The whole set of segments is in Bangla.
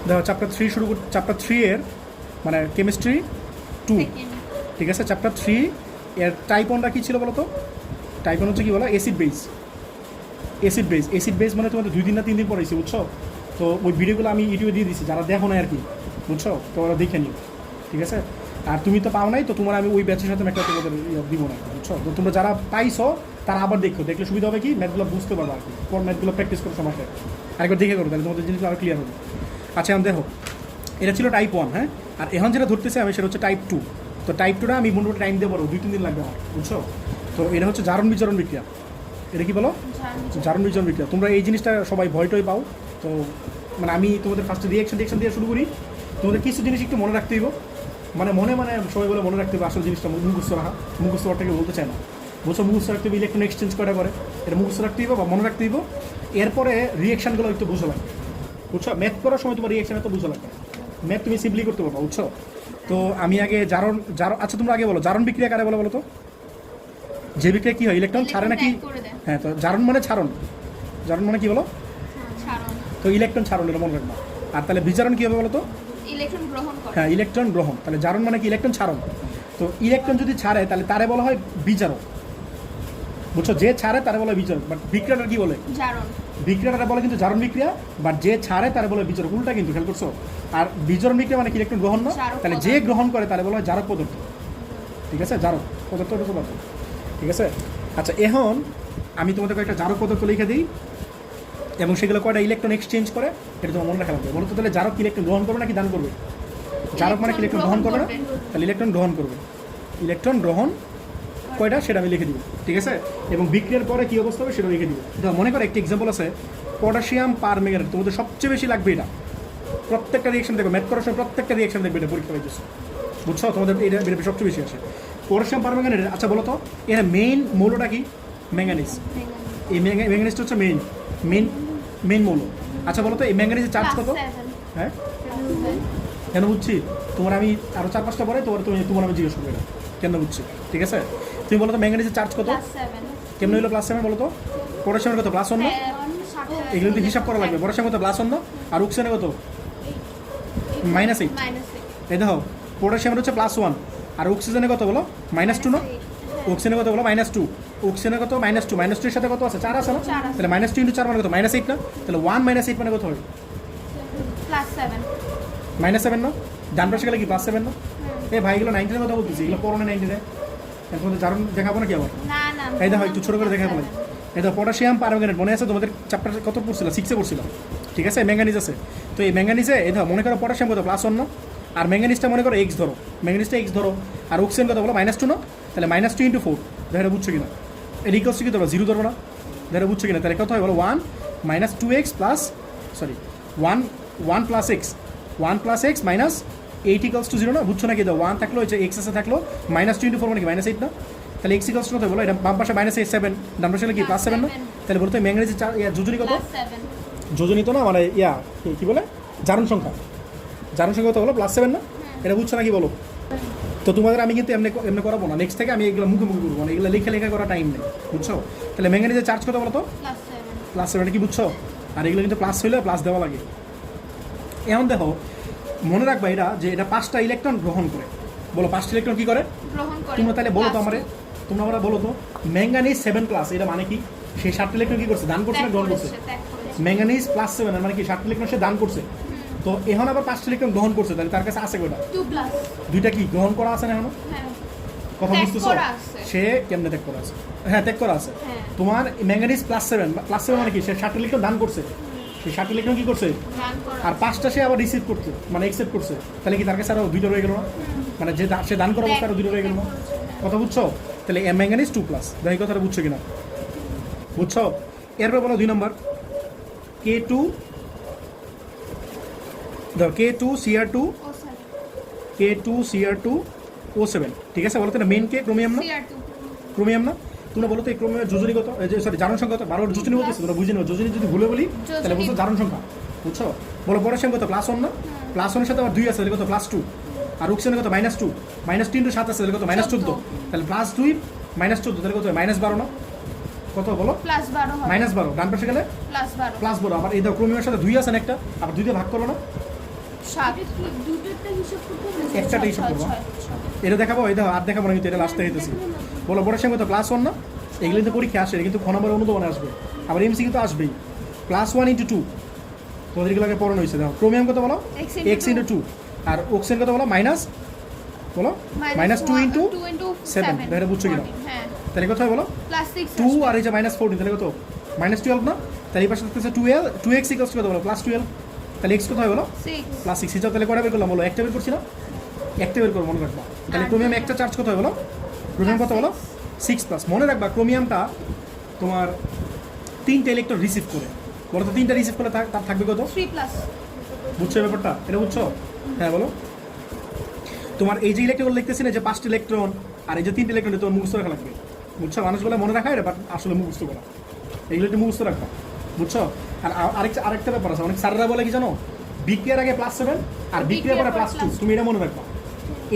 দেখো চ্যাপ্টার 3 শুরু চ্যাপ্টার 3 এর মানে কেমিস্ট্রি 2, ঠিক আছে। চ্যাপ্টার 3 এর টাইপ 1টা কী ছিল বলো তো? টাইপ 1 হচ্ছে কী বলো? Acid base. অ্যাসিড বেস মানে তোমাদের 2 দিন না 3 দিন পড়াইছি, বুঝছো? তো ওই ভিডিওগুলো আমি ইউটিউবে দিয়ে দিচ্ছি, যারা দেখো না আর কি, বুঝছো? তো ওরা দেখে নিও, ঠিক আছে। আর তুমি তো পাও নাই, তো তোমার আমি ওই ব্যাচের সাথে একটা তোমাদের দিব না, বুঝছো? তো তোমরা যারা পাইছো তারা আবার দেখো, দেখলে সুবিধা হবে কি ম্যাথগুলো বুঝতে পারবো আর কি, পর ম্যাথগুলো প্র্যাকটিস করো সমস্যা আরেকবার দেখে করো, তাহলে তোমাদের জিনিসগুলো আরও ক্লিয়ার হবে। আচ্ছা এখন দেখো, এটা ছিল টাইপ 1, হ্যাঁ। আর এখন যেটা ধরতেছে আমি সেটা হচ্ছে টাইপ 2। তো টাইপ 2টা আমি মোটামুটি টাইম দিয়ে পারবো, 2-3 দিন লাগবে আমার, বুঝছো? তো এটা হচ্ছে জারণ বিচরণ বিক্রিয়া। এটা কি বলো? জারণ বিচরণ বিক্রিয়া। তোমরা এই জিনিসটা সবাই ভয় টয় পাও, তো মানে আমি তোমাদের ফার্স্টে রিয়াকশন দিয়ে শুরু করি। তোমাদের কিছু জিনিস একটু মনে রাখতে হইব, মানে সবাই বলে মনে রাখতে হবে, আসল জিনিসটা মুখস্থ রাখা, মুখস্থ রাখতে বলতে চায় না, বুঝছো? মুখস্থ রাখতে হবে ইলেকট্রন এক্সচেঞ্জ করা করে, এটা মুখস্থ রাখতে হইব বা মনে রাখতে হইব। এরপরে রিয়াকশানগুলো একটু বুঝো লাগবে, বুঝছো? ম্যাথ করার সময় তোমার রিয়াকশান তো বুঝো লাগবে, ম্যাথ তুমি সিম্পলি করতে পারবো, বুঝছো? তো আমি আগে জারণ আচ্ছা তোমরা আগে বলো জারণ বিক্রিয়া কারে বলো তো? যে বিক্রিয়া কি হয়, ইলেকট্রন ছাড়ে নাকি? হ্যাঁ, তো জারণ মানে ছাড়ন, জারণ মানে কি বলো? তো ইলেকট্রন ছাড়ন, এটা মনে রাখবা। আর তাহলে বিজারণ কি হবে বলো তো? ইলেকট্রন গ্রহণ করে। হ্যাঁ, ইলেকট্রন গ্রহণ। তাহলে জারণ মানে কি? ইলেকট্রন ছাড়ন। তো ইলেকট্রন যদি ছাড়ে তাহলে তারে বলা হয় বিজারক, বুঝছো? যে ছাড়ে তারে বলা হয় বিজারক। বাট বিক্রিয়াটা কি বলে? জারণ। বিক্রিয়াটা বলে কিন্তু জারণ বিক্রিয়া, বাট যে ছাড়ে তারে বলে বিজারক, উল্টা কিন্তু, খেয়াল করছো? আর বিজারণ বিক্রিয়া মানে কি? ইলেকট্রন গ্রহণ না, তাহলে যে গ্রহণ করে তারে বলা হয় জারক পদার্থ, ঠিক আছে? জারক পদার্থ, ঠিক আছে। আচ্ছা এখন আমি তোমাদের কয়েকটা জারক পদার্থ লিখে দিই এবং সেগুলো কয়টা ইলেকট্রন এক্সচেঞ্জ করে এটা তোমার মনে রাখা লাগবে। বলো তো তাহলে জারক ইলেকট্রন গ্রহণ করবে নাকি দান করবে? জারক মানে কি? ইলেকট্রন গ্রহণ করবে না, তাহলে ইলেকট্রন গ্রহণ করবে। ইলেকট্রন গ্রহণ কয়টা সেটা আমি লিখে দিব, ঠিক আছে। এবং বিক্রিয়ার পরে কী অবস্থা হবে সেটা লিখে দিব। মনে করো একটি এক্সাম্পল আছে, পটাশিয়াম পারম্যাঙ্গানেট। তোমাদের সবচেয়ে বেশি লাগবে এটা, প্রত্যেকটা রিয়েকশন দেখবে, ম্যাথ করার সময় প্রত্যেকটা রিয়েকশন দেখবে, এটা পরীক্ষা পাইতেছো, বুঝছো? তোমাদের এটা সবচেয়ে বেশি আসে পটাশিয়াম পারম্যাঙ্গানেট। আচ্ছা বলো তো এর মেইন মৌলটা কি? ম্যাঙ্গানিজ। এই ম্যাঙ্গানিজটা হচ্ছে মেইন মৌল। আচ্ছা বলো তো এই ম্যাঙ্গানিজের চার্জ কত? হ্যাঁ, কেন বুঝছি? তোমার আমি আরও 4-5টা পরে তোমার আমি জিজ্ঞেস করবো এটা কেন বুঝছি, ঠিক আছে। তুমি বলো তো ম্যাঙ্গানিজের চার্জ কত? কেমন হইলো +7? বলো তো পটাশিয়ামের কত? +1 না? এগুলো কিন্তু হিসাব করা লাগবে। পটাশিয়াম কত? +1 না? আর অক্সিজেনের কত? -8। এই দেখো পটাশিয়ামের হচ্ছে +1 আর অক্সিজেনের কত বলো? -2 না? অক্সিজেনের কত বলো? -2। অক্সিজেনের কত? -2। -2 এর সাথে কত আছে? 4 আছে না? তাহলে -2 × 4 মানে কত? -8 না? তাহলে 1 - 8 মানে কত হয়? -7 না? ডান পাশে গেলে কি +7 না? এই ভাই এগুলো 19 কথা বলতেছি, এগুলো পড়নে 19 এখন জারণ দেখাবো না কি আবার? এই দেখো একটু ছোটো করে দেখা বলে। এই দেখো পটাশিয়াম পারম্যাঙ্গানেট মনে আছে তোমাদের চ্যাপ্টার কত পড়ছিল? 6-এ পড়ছিল, ঠিক আছে। ম্যাঙ্গানিজ আছে, তো এই ম্যাঙ্গানিজে এই দেখো মনে করো পটাশিয়াম কত? +1 না? আর ম্যাঙ্গানিজটা মনে করো X ধরো, ম্যাঙ্গানিজটা X ধরো। আর অক্সিজেন কত বলো? -2 না? তাহলে -2 × 4, দেখো বুঝছো কিনা? এর ইকুয়ালস কি ধরো? 0 ধরবো না? দেখো বুঝছো কিনা? তাহলে কত হয় বলো? 1 - 2x প্লাস 1 + x 8 = 0 না? বুঝছো নাকি? দাও 1 থাকলো, হচ্ছে x এসে থাকলো, -2 × 4 মানে কি? -8 না? তাহলে x = কত বলো? এটা বাম পাশে -7, ডান পাশে কি +7 না? তাহলে বলতো ম্যাঙ্গানিজের যোজনী কত? যোজনী তো না, মানে কি বলে জারণ সংখ্যা কত বলো? +7 না? এটা বুঝছো নাকি বলো? তো তোমাদের আমি কিন্তু এমনি করাবো না, নেক্সট থেকে আমি এগুলো মুখে করবো না, এগুলো লেখা করা টাইম নেই, বুঝছো? তাহলে ম্যাঙ্গানিজের চার্জ কত বলো তো? +7। এটা কি বুঝছো? আর এগুলো কিন্তু প্লাস হইলে প্লাস দেওয়া লাগে। এখন দেখো মনে রাখবা এটা যে এটা 5টা ইলেকট্রন গ্রহণ করে। বলো 5টা ইলেকট্রন কি করে? তোমরা তাহলে বলো তো তোমরা বলো তো ম্যাঙ্গানিজ 7+, এটা মানে কি? সেই 7টা ইলেকট্রন কি করছে? দান করছে না গ্রহণ করছে? ম্যাঙ্গানিজ +7 মানে কি? 7টা ইলেকট্রন সে দান করছে। তো এখন আবার 5টা ইলেকট্রন গ্রহণ করছে, তাহলে তার কাছে আছে কয়টা? 2টা কি গ্রহণ করা আছে না? এখনো কথা বুঝতেছো? সে কেমনে ত্যাগ করা আছে? হ্যাঁ, ত্যাগ করা আছে। তোমার ম্যাঙ্গানিজ +7 মানে কি? সে 7টা ইলেকট্রন দান করছে, সেই 7টা ইলেকট্রন কি করছে? আর 5টা সে আবার রিসিভ করছে, মানে অ্যাকসেপ্ট করছে। তাহলে কি তার কাছে আরও 2টা রয়ে গেল না? মানে যে সে দান করা অবস্থা আরও 2টা রয়ে গেল না? কথা বুঝছো? তাহলে ম্যাঙ্গানিজ 2+, দেখো কথাটা বুঝছো কিনা? বুঝছো? এরপর বলো 2 নম্বর K2 K2Cr2O7, ঠিক আছে। বলো তো মেইন কে? ক্রোমিয়াম না? তোমরা বলো তো এই ক্রোমিয়ামের যোজনী কত? জারণ সংখ্যা কত? 12 যোজনী বলতেছে, তোমরা বুঝে নাও। যোজনী যদি ভুলে বলি তাহলে বলছো জারণ সংখ্যা, বুঝছো? বলো পটাশিয়াম কত? +1 না? +1 এর সাথে আবার 2 আছে, তাহলে কত? +2। আর অক্সিজেন কত? -2। -3 × 7 আছে, তাহলে কত? -14। তাহলে +2 -14, তাহলে কত? -12 না? কত বলো? +12। -12। ডান পাশে গেলে +12। আবার এই দেখো ক্রোমিয়ামের সাথে 2 আছে না একটা, আবার 2 দিয়ে ভাগ করো না? 7 দুটোটা হিসাব করতে হবে। একটাটা হিসাব করবো এটা দেখাবো এই দেখো আর দেখাবো না কিন্তু এটা লাস্টে হইতেছি বলো বড় সঙ্গে তো +1 না এগুলো কিন্তু পরীক্ষা আসে কিন্তু খ নম্বরে অনুদমনে আসবে আবার এমসি কিন্তু আসবেই +1 × 2 তোমাদের এগুলোকে পড়ানো হয়েছে দেখো ক্রোমিয়াম কত বলো X x × 2 আর অক্সিজেন কত বলো মাইনাস বলো -2 × 7 এটা বুঝছো কিনা হ্যাঁ তাহলে কত হয় বলো +6 2 আর এই যে -14 তাহলে কত -12 না তাহলে এই পাশে থাকতেছে 2x কত বলো +12 তাহলে x কত হয় বলো 6 +6 হিসাব তাহলে কয়টা বের করলাম বলো একটা বের করছি না একটা বের করো মনে রাখবা তাহলে ক্রোমিয়াম একটা চার্জ কত হয় বলো ক্রোমিয়াম কত বলো 6+ মনে রাখবা ক্রোমিয়ামটা তোমার 3টা ইলেকট্রন রিসিভ করে বলো তো 3টা রিসিভ করলে তার থাকবে কত 3+। বুঝছো ব্যাপারটা এটা বুঝছো হ্যাঁ বলো তোমার এই যে ইলেকট্রন লিখতেছি না যে 5টা ইলেকট্রন আর এই যে 3টা ইলেকট্রন তোমার মুখস্থ রাখা লাগবে বুঝছো মানুষগুলো মনে রাখা এটা বাট আসলে মুখস্থ করা এইগুলো একটু মুখস্থ রাখবা বুঝছো আর আরেকটা ব্যাপার আছে অনেক স্যাররা বলে কি জানো বিক্রিয়ার আগে +7 আর বিক্রিয়ার পরে +2 তুমি এটা মনে রাখবা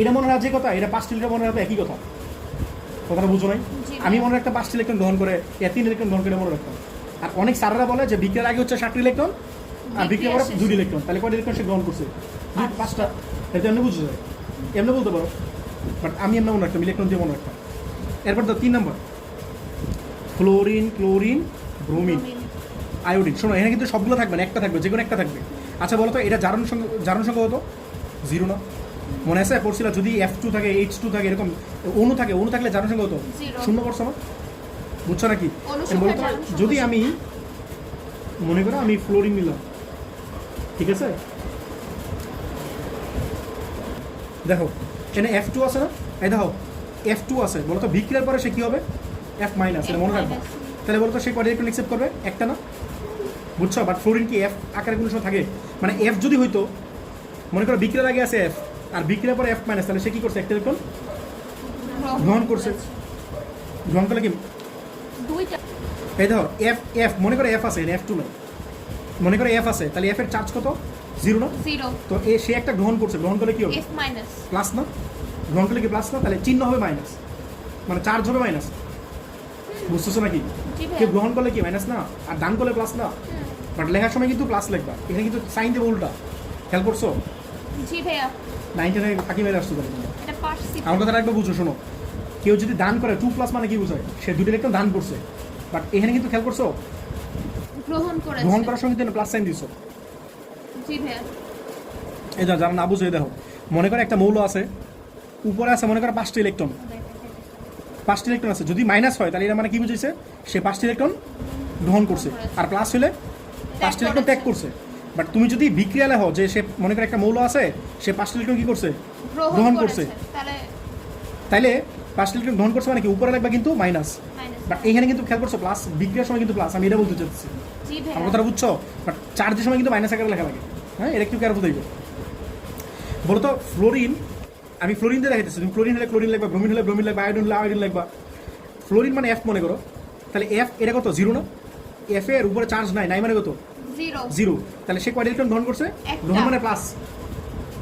এটা মনে রাখা যে কথা এটা 5টা ইলেকট্রন মনে রাখবে একই কথা কথাটা বুঝো নাই আমি মনে রাখতে 5টা ইলেকট্রন গ্রহণ করে 3 ইলেকট্রন গ্রহণ করে মনে রাখতাম আর অনেক স্যাররা বলে যে বিক্রিয়ার আগে হচ্ছে 7টা ইলেকট্রন আর বিক্রিয়ার পরে 2 ইলেকট্রন তাহলে কয়টা ইলেকট্রন সে গ্রহণ করছে 5টা এটা এমনি বুঝছো যায় এমনি বলতে পারো বাট আমি এমনি মনে রাখতাম ইলেকট্রন দিয়ে মনে রাখতাম এরপর তো 3 নম্বর ফ্লোরিন ক্লোরিন ব্রোমিন আয়োডিন শোনো এখানে কিন্তু সবগুলো থাকবে না একটা থাকবে যে কোনো একটা থাকবে আচ্ছা বলো তো এটা জারণ সংখ্যা কত 0 না মনে আছে পড়ছিল যদি F2 থাকে H2 থাকে এরকম অণু থাকলে জারণ সংখ্যা কত 0 করছো না বুঝছো নাকি বলতো যদি আমি মনে করো আমি ফ্লোরিন নিলাম ঠিক আছে দেখো এখানে F2 আছে না এই দেখো F2 আছে বলো তো বিক্রিয়ার পরে সে কি হবে F- এটা মনে রাখবা তাহলে বলো তো সে কয়টা ইলেকট্রন অ্যাকসেপ্ট করবে একটা না বুঝছো বাট ফ্লোরিন কি F আকারে কোনো সময় থাকে মানে F যদি হইতো মনে করো বিক্রিয়ার আগে আছে F আর বিক্রিয়ার পরে F- তাহলে সে কি করছে একটা ইলেকট্রন গ্রহণ করছে গ্রহণ করলে কি দুইটা এই দেখো F মনে করো F আছে F2 নয় মনে করো F আছে তাহলে F এর চার্জ কত 0 না 0 তো সে একটা গ্রহণ করছে গ্রহণ করলে কি হবে F-। প্লাস না গ্রহণ করলে কি প্লাস না তাহলে চিহ্ন হবে মাইনাস মানে চার্জ হবে মাইনাস বুঝতেছো নাকি জি ভাইয়া। কেউ গ্রহণ করলে কি মাইনাস না আর দান করলে প্লাস না বাট লেখার সময় কিন্তু প্লাস লিখবা এখানে কিন্তু সাইন দেবো উল্টা খেয়াল করছো জি ভাইয়া 9 ফাঁকি মেরে আসছো তাহলে তোমরা। এটা পারছি আমার কথাটা একবার বুঝো শোনো কেউ যদি দান করে 2+ মানে কি বোঝায় সে দুটো ইলেকট্রন দান করছে বাট এখানে কিন্তু খেয়াল করছো গ্রহণ করেছে গ্রহণ করার সময় কিন্তু প্লাস সাইন দিছো জি ভাইয়া এই যারা না বুঝে দেখো মনে করো একটা মৌল আছে উপরে আছে মনে করো 5টা ইলেকট্রন 5টা ইলেকট্রন আছে যদি মাইনাস হয় তাহলে এটা মানে কি বুঝাইছে সে 5টা ইলেকট্রন গ্রহণ করছে আর প্লাস হলে 5টা ইলেকট্রন ত্যাগ করছে বাট তুমি যদি বিক্রিয়ালে হও যে সে মনে করো একটা মৌল আছে সে 5টা ইলেকট্রন কি করছে গ্রহণ করছে তাহলে তাইলে 5টা ইলেকট্রন গ্রহণ করছে মানে কি উপরে লাগবে কিন্তু মাইনাস মাইনাস বাট এখানে কিন্তু খেয়াল করছো প্লাস বিক্রিয়ার সময় কিন্তু প্লাস আমি এটা বলতে চাচ্ছি জি আমার ভাইয়া কথাটা বুঝছো বাট চার্জের সময় কিন্তু মাইনাস আকারে লেখা লাগে হ্যাঁ এটা একটু কেয়ারফুল দেখবে বলো তো ফ্লোরিন আমি ফ্লোরিন দিয়ে দেখাইতেছি তুমি ক্লোরিন হলে ক্লোরিন লাগবা ব্রোমিন হলে ব্রোমিন লাগবা আয়োডিন হলে আয়োডিন লাগবা ফ্লোরিন মানে F মনে করো তাহলে F এটা কত 0 না F এর উপরে চার্জ নাই মানে কত 0 0 তাহলে সে কয়টা ইলেকট্রন গ্রহণ করছে একটা। গ্রহণ মানে প্লাস